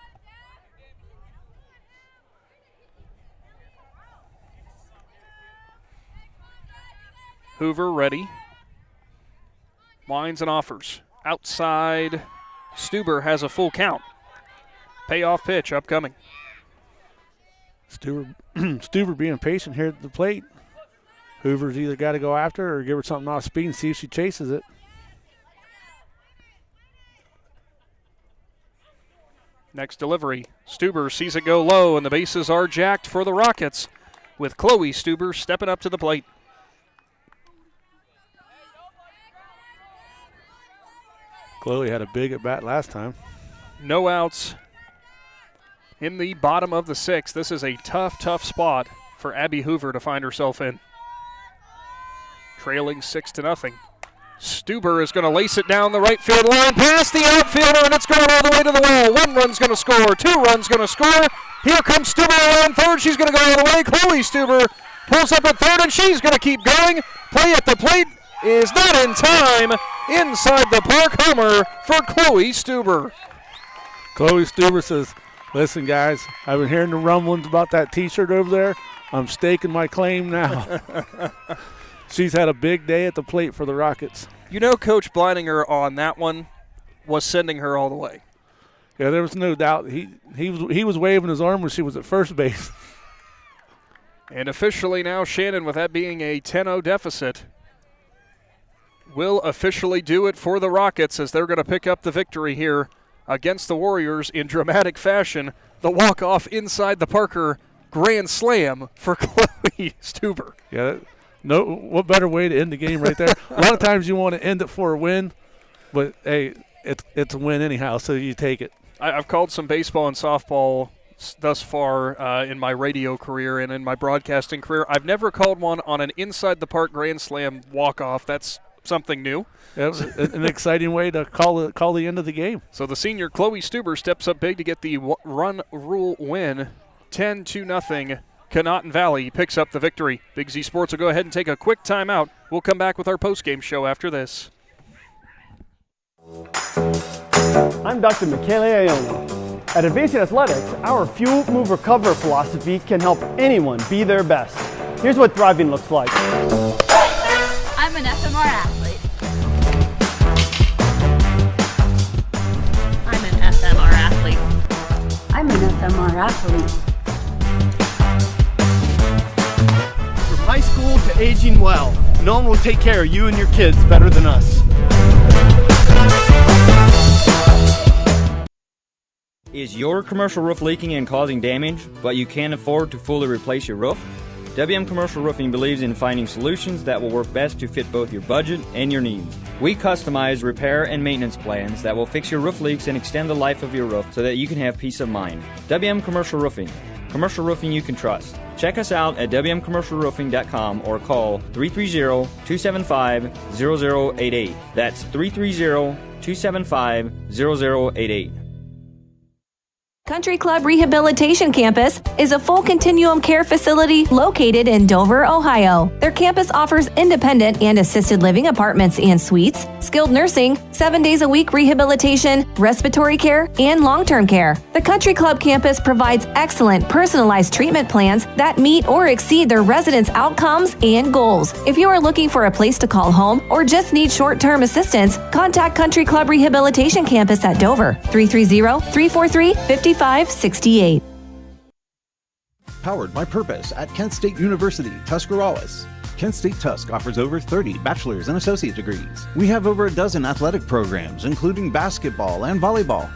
Hoover ready. Winds and offers. Outside. Stuber has a full count. Payoff pitch upcoming. Stuber being patient here at the plate. Hoover's either got to go after her or give her something off speed and see if she chases it. Next delivery. Stuber sees it go low, and the bases are jacked for the Rockets with Chloe Stuber stepping up to the plate. Chloe had a big at-bat last time. No outs in the bottom of the 6th. This is a tough, tough spot for Abby Hoover to find herself in. Trailing 6-0. Stuber is going to lace it down the right field line past the outfielder, and it's going all the way to the wall. 1 run's going to score, 2 runs going to score. Here comes Stuber around third. She's going to go all the way. Chloe Stuber pulls up at third, and she's going to keep going. Play at the plate is not in time. Inside the park homer for Chloe Stuber. Chloe Stuber says, listen, guys, I've been hearing the rumblings about that T-shirt over there. I'm staking my claim now. She's had a big day at the plate for the Rockets. You know, Coach Bleininger on that one was sending her all the way. Yeah, there was no doubt. He was waving his arm when she was at first base. And officially now, Shannon, with that being a 10-0 deficit, will officially do it for the Rockets as they're going to pick up the victory here against the Warriors in dramatic fashion. The walk-off inside the Parker grand slam for Chloe Stuber. Yeah, no, what better way to end the game right there? A lot of times you want to end it for a win, but, hey, it's a win anyhow, so you take it. I've called some baseball and softball thus far in my radio career and in my broadcasting career. I've never called one on an inside-the-park grand slam walk-off. That's something new. Yeah, an exciting way to call the end of the game. So the senior Chloe Stuber steps up big to get the run rule win. 10-0. Conotton Valley picks up the victory. Big Z Sports will go ahead and take a quick timeout. We'll come back with our postgame show after this. I'm Dr. Michele Iona. At Advancing Athletics, our Fuel, Move, Recover philosophy can help anyone be their best. Here's what thriving looks like. I'm an FMR athlete. I'm an FMR athlete. I'm an FMR athlete. From high school to aging well, no one will take care of you and your kids better than us. Is your commercial roof leaking and causing damage, but you can't afford to fully replace your roof? WM Commercial Roofing believes in finding solutions that will work best to fit both your budget and your needs. We customize repair and maintenance plans that will fix your roof leaks and extend the life of your roof so that you can have peace of mind. WM Commercial Roofing. Commercial roofing you can trust. Check us out at wmcommercialroofing.com or call 330-275-0088. That's 330-275-0088. Country Club Rehabilitation Campus is a full continuum care facility located in Dover, Ohio. Their campus offers independent and assisted living apartments and suites, skilled nursing, 7 days a week rehabilitation, respiratory care, and long-term care. The Country Club campus provides excellent personalized treatment plans that meet or exceed their residents' outcomes and goals. If you are looking for a place to call home or just need short-term assistance, contact Country Club Rehabilitation Campus at Dover, 330-343-5568. Powered by Purpose at Kent State University, Tuscarawas. Kent State Tusk offers over 30 bachelor's and associate degrees. We have over a dozen athletic programs, including basketball and volleyball.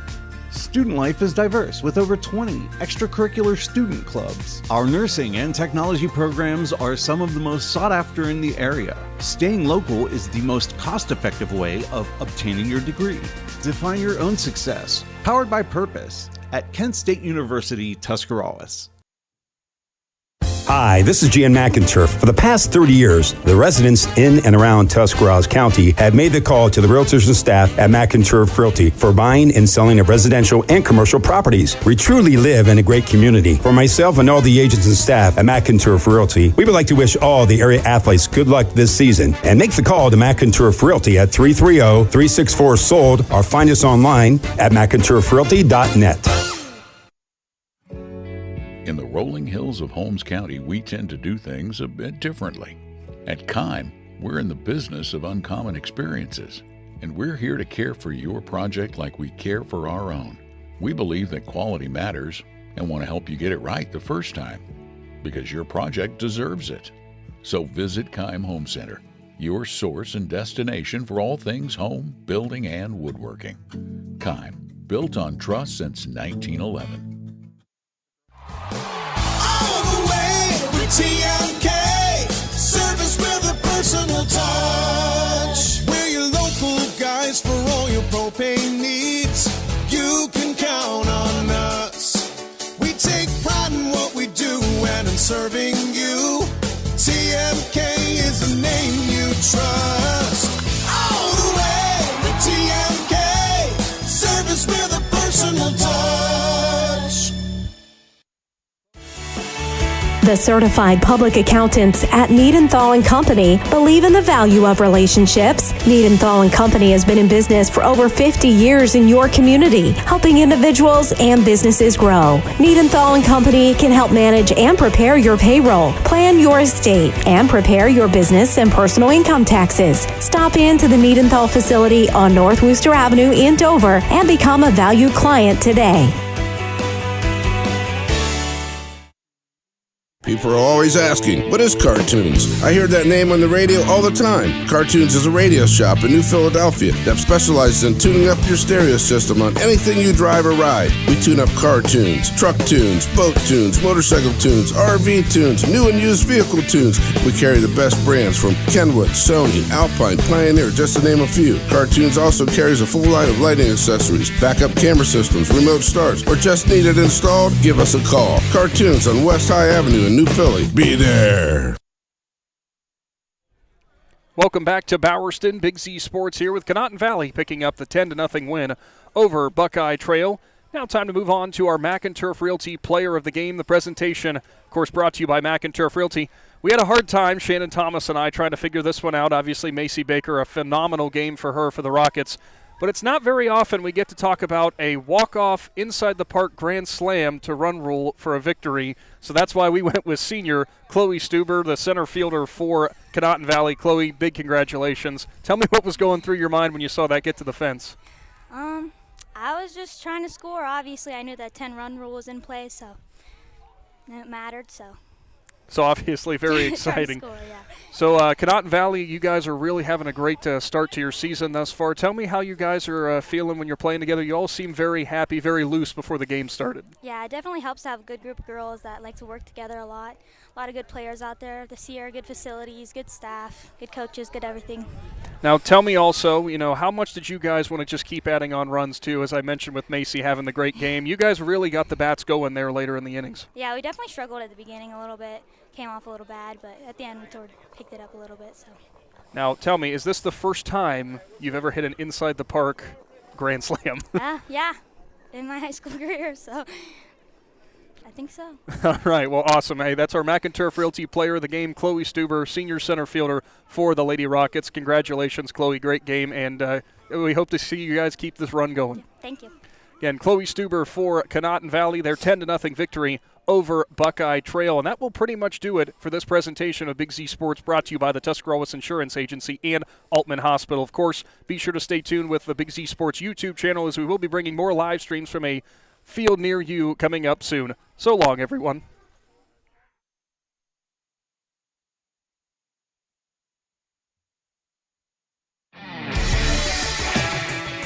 Student life is diverse with over 20 extracurricular student clubs. Our nursing and technology programs are some of the most sought after in the area. Staying local is the most cost-effective way of obtaining your degree. Define your own success. Powered by Purpose at Kent State University, Tuscarawas. Hi, this is Jan McInturf. For the past 30 years, the residents in and around Tuscarawas County have made the call to the realtors and staff at McInturf Realty for buying and selling of residential and commercial properties. We truly live in a great community. For myself and all the agents and staff at McInturf Realty, we would like to wish all the area athletes good luck this season and make the call to McInturf Realty at 330-364-SOLD or find us online at McInturfRealty.net. In the rolling hills of Holmes County, we tend to do things a bit differently. At Kime, we're in the business of uncommon experiences, and we're here to care for your project like we care for our own. We believe that quality matters and want to help you get it right the first time, because your project deserves it. So visit Kime Home Center, your source and destination for all things home, building, and woodworking. Kime, built on trust since 1911. TMK, service with a personal touch. We're your local guys for all your propane needs. You can count on us. We take pride in what we do, and in serving you. TMK is the name you trust. All the way to TMK, service with a personal touch. The certified public accountants at Niedenthal & Company believe in the value of relationships. Niedenthal & Company has been in business for over 50 years in your community, helping individuals and businesses grow. Niedenthal & Company can help manage and prepare your payroll, plan your estate, and prepare your business and personal income taxes. Stop into the Niedenthal facility on North Wooster Avenue in Dover and become a valued client today. People are always asking, what is Cartoons? I hear that name on the radio all the time. Cartoons is a radio shop in New Philadelphia that specializes in tuning up your stereo system on anything you drive or ride. We tune up car tunes, truck tunes, boat tunes, motorcycle tunes, RV tunes, new and used vehicle tunes. We carry the best brands from Kenwood, Sony, Alpine, Pioneer, just to name a few. Cartoons also carries a full line of lighting accessories, backup camera systems, remote starts, or just need it installed? Give us a call. Cartoons on West High Avenue in New Philly. Be there. Welcome back to Bowerston. Big Z Sports here with Conotton Valley picking up the 10-0 win over Buckeye Trail. Now time to move on to our Mac and Turf Realty Player of the Game. The presentation, of course, brought to you by Mac and Turf Realty. We had a hard time, Shannon Thomas and I, trying to figure this one out. Obviously, Macy Baker, a phenomenal game for her for the Rockets. But it's not very often we get to talk about a walk-off inside-the-park grand slam to run rule for a victory. So that's why we went with senior Chloe Stuber, the center fielder for Conotton Valley. Chloe, big congratulations. Tell me what was going through your mind when you saw that get to the fence. I was just trying to score. Obviously, I knew that 10-run rule was in place, so it mattered, so. So obviously very exciting. Score, yeah. So Conotton Valley, you guys are really having a great start to your season thus far. Tell me how you guys are feeling when you're playing together. You all seem very happy, very loose before the game started. Yeah, it definitely helps to have a good group of girls that like to work together a lot. A lot of good players out there this year, good facilities, good staff, good coaches, good everything. Now tell me also, how much did you guys want to just keep adding on runs too? As I mentioned with Macy having the great game, you guys really got the bats going there later in the innings. Yeah, we definitely struggled at the beginning a little bit. Came off a little bad, but at the end we sort of picked it up a little bit. So. Now tell me, is this the first time you've ever hit an inside the park grand slam? Yeah, in my high school career, so I think so. All right, well, awesome. Hey, that's our Mac and Turf Realty Player of the Game, Chloe Stuber, senior center fielder for the Lady Rockets. Congratulations, Chloe. Great game, and we hope to see you guys keep this run going. Yeah, thank you. Again, Chloe Stuber for Conotton Valley, their 10-0 victory over Buckeye Trail. And that will pretty much do it for this presentation of Big Z Sports, brought to you by the Tuscarawas Insurance Agency and Altman Hospital. Of course, be sure to stay tuned with the Big Z Sports YouTube channel, as we will be bringing more live streams from a field near you coming up soon. So long, everyone.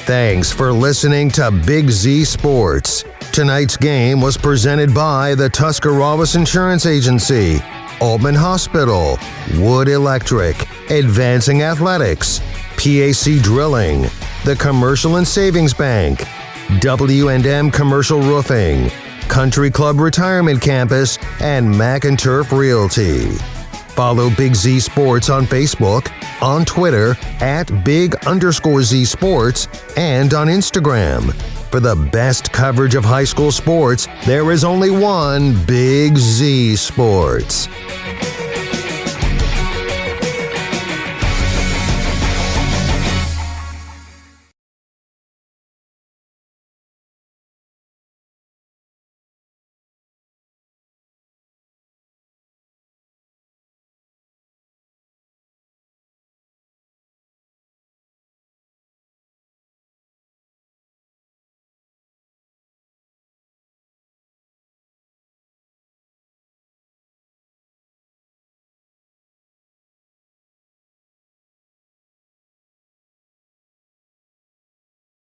Thanks for listening to Big Z Sports. Tonight's game was presented by the Tuscarawas Insurance Agency, Altman Hospital, Wood Electric, Advancing Athletics, PAC Drilling, the Commercial and Savings Bank, W&M Commercial Roofing, Country Club Retirement Campus, and Mac and Turf Realty. Follow Big Z Sports on Facebook, on Twitter @Big_Z Sports, and on Instagram. For the best coverage of high school sports, there is only one Big Z Sports.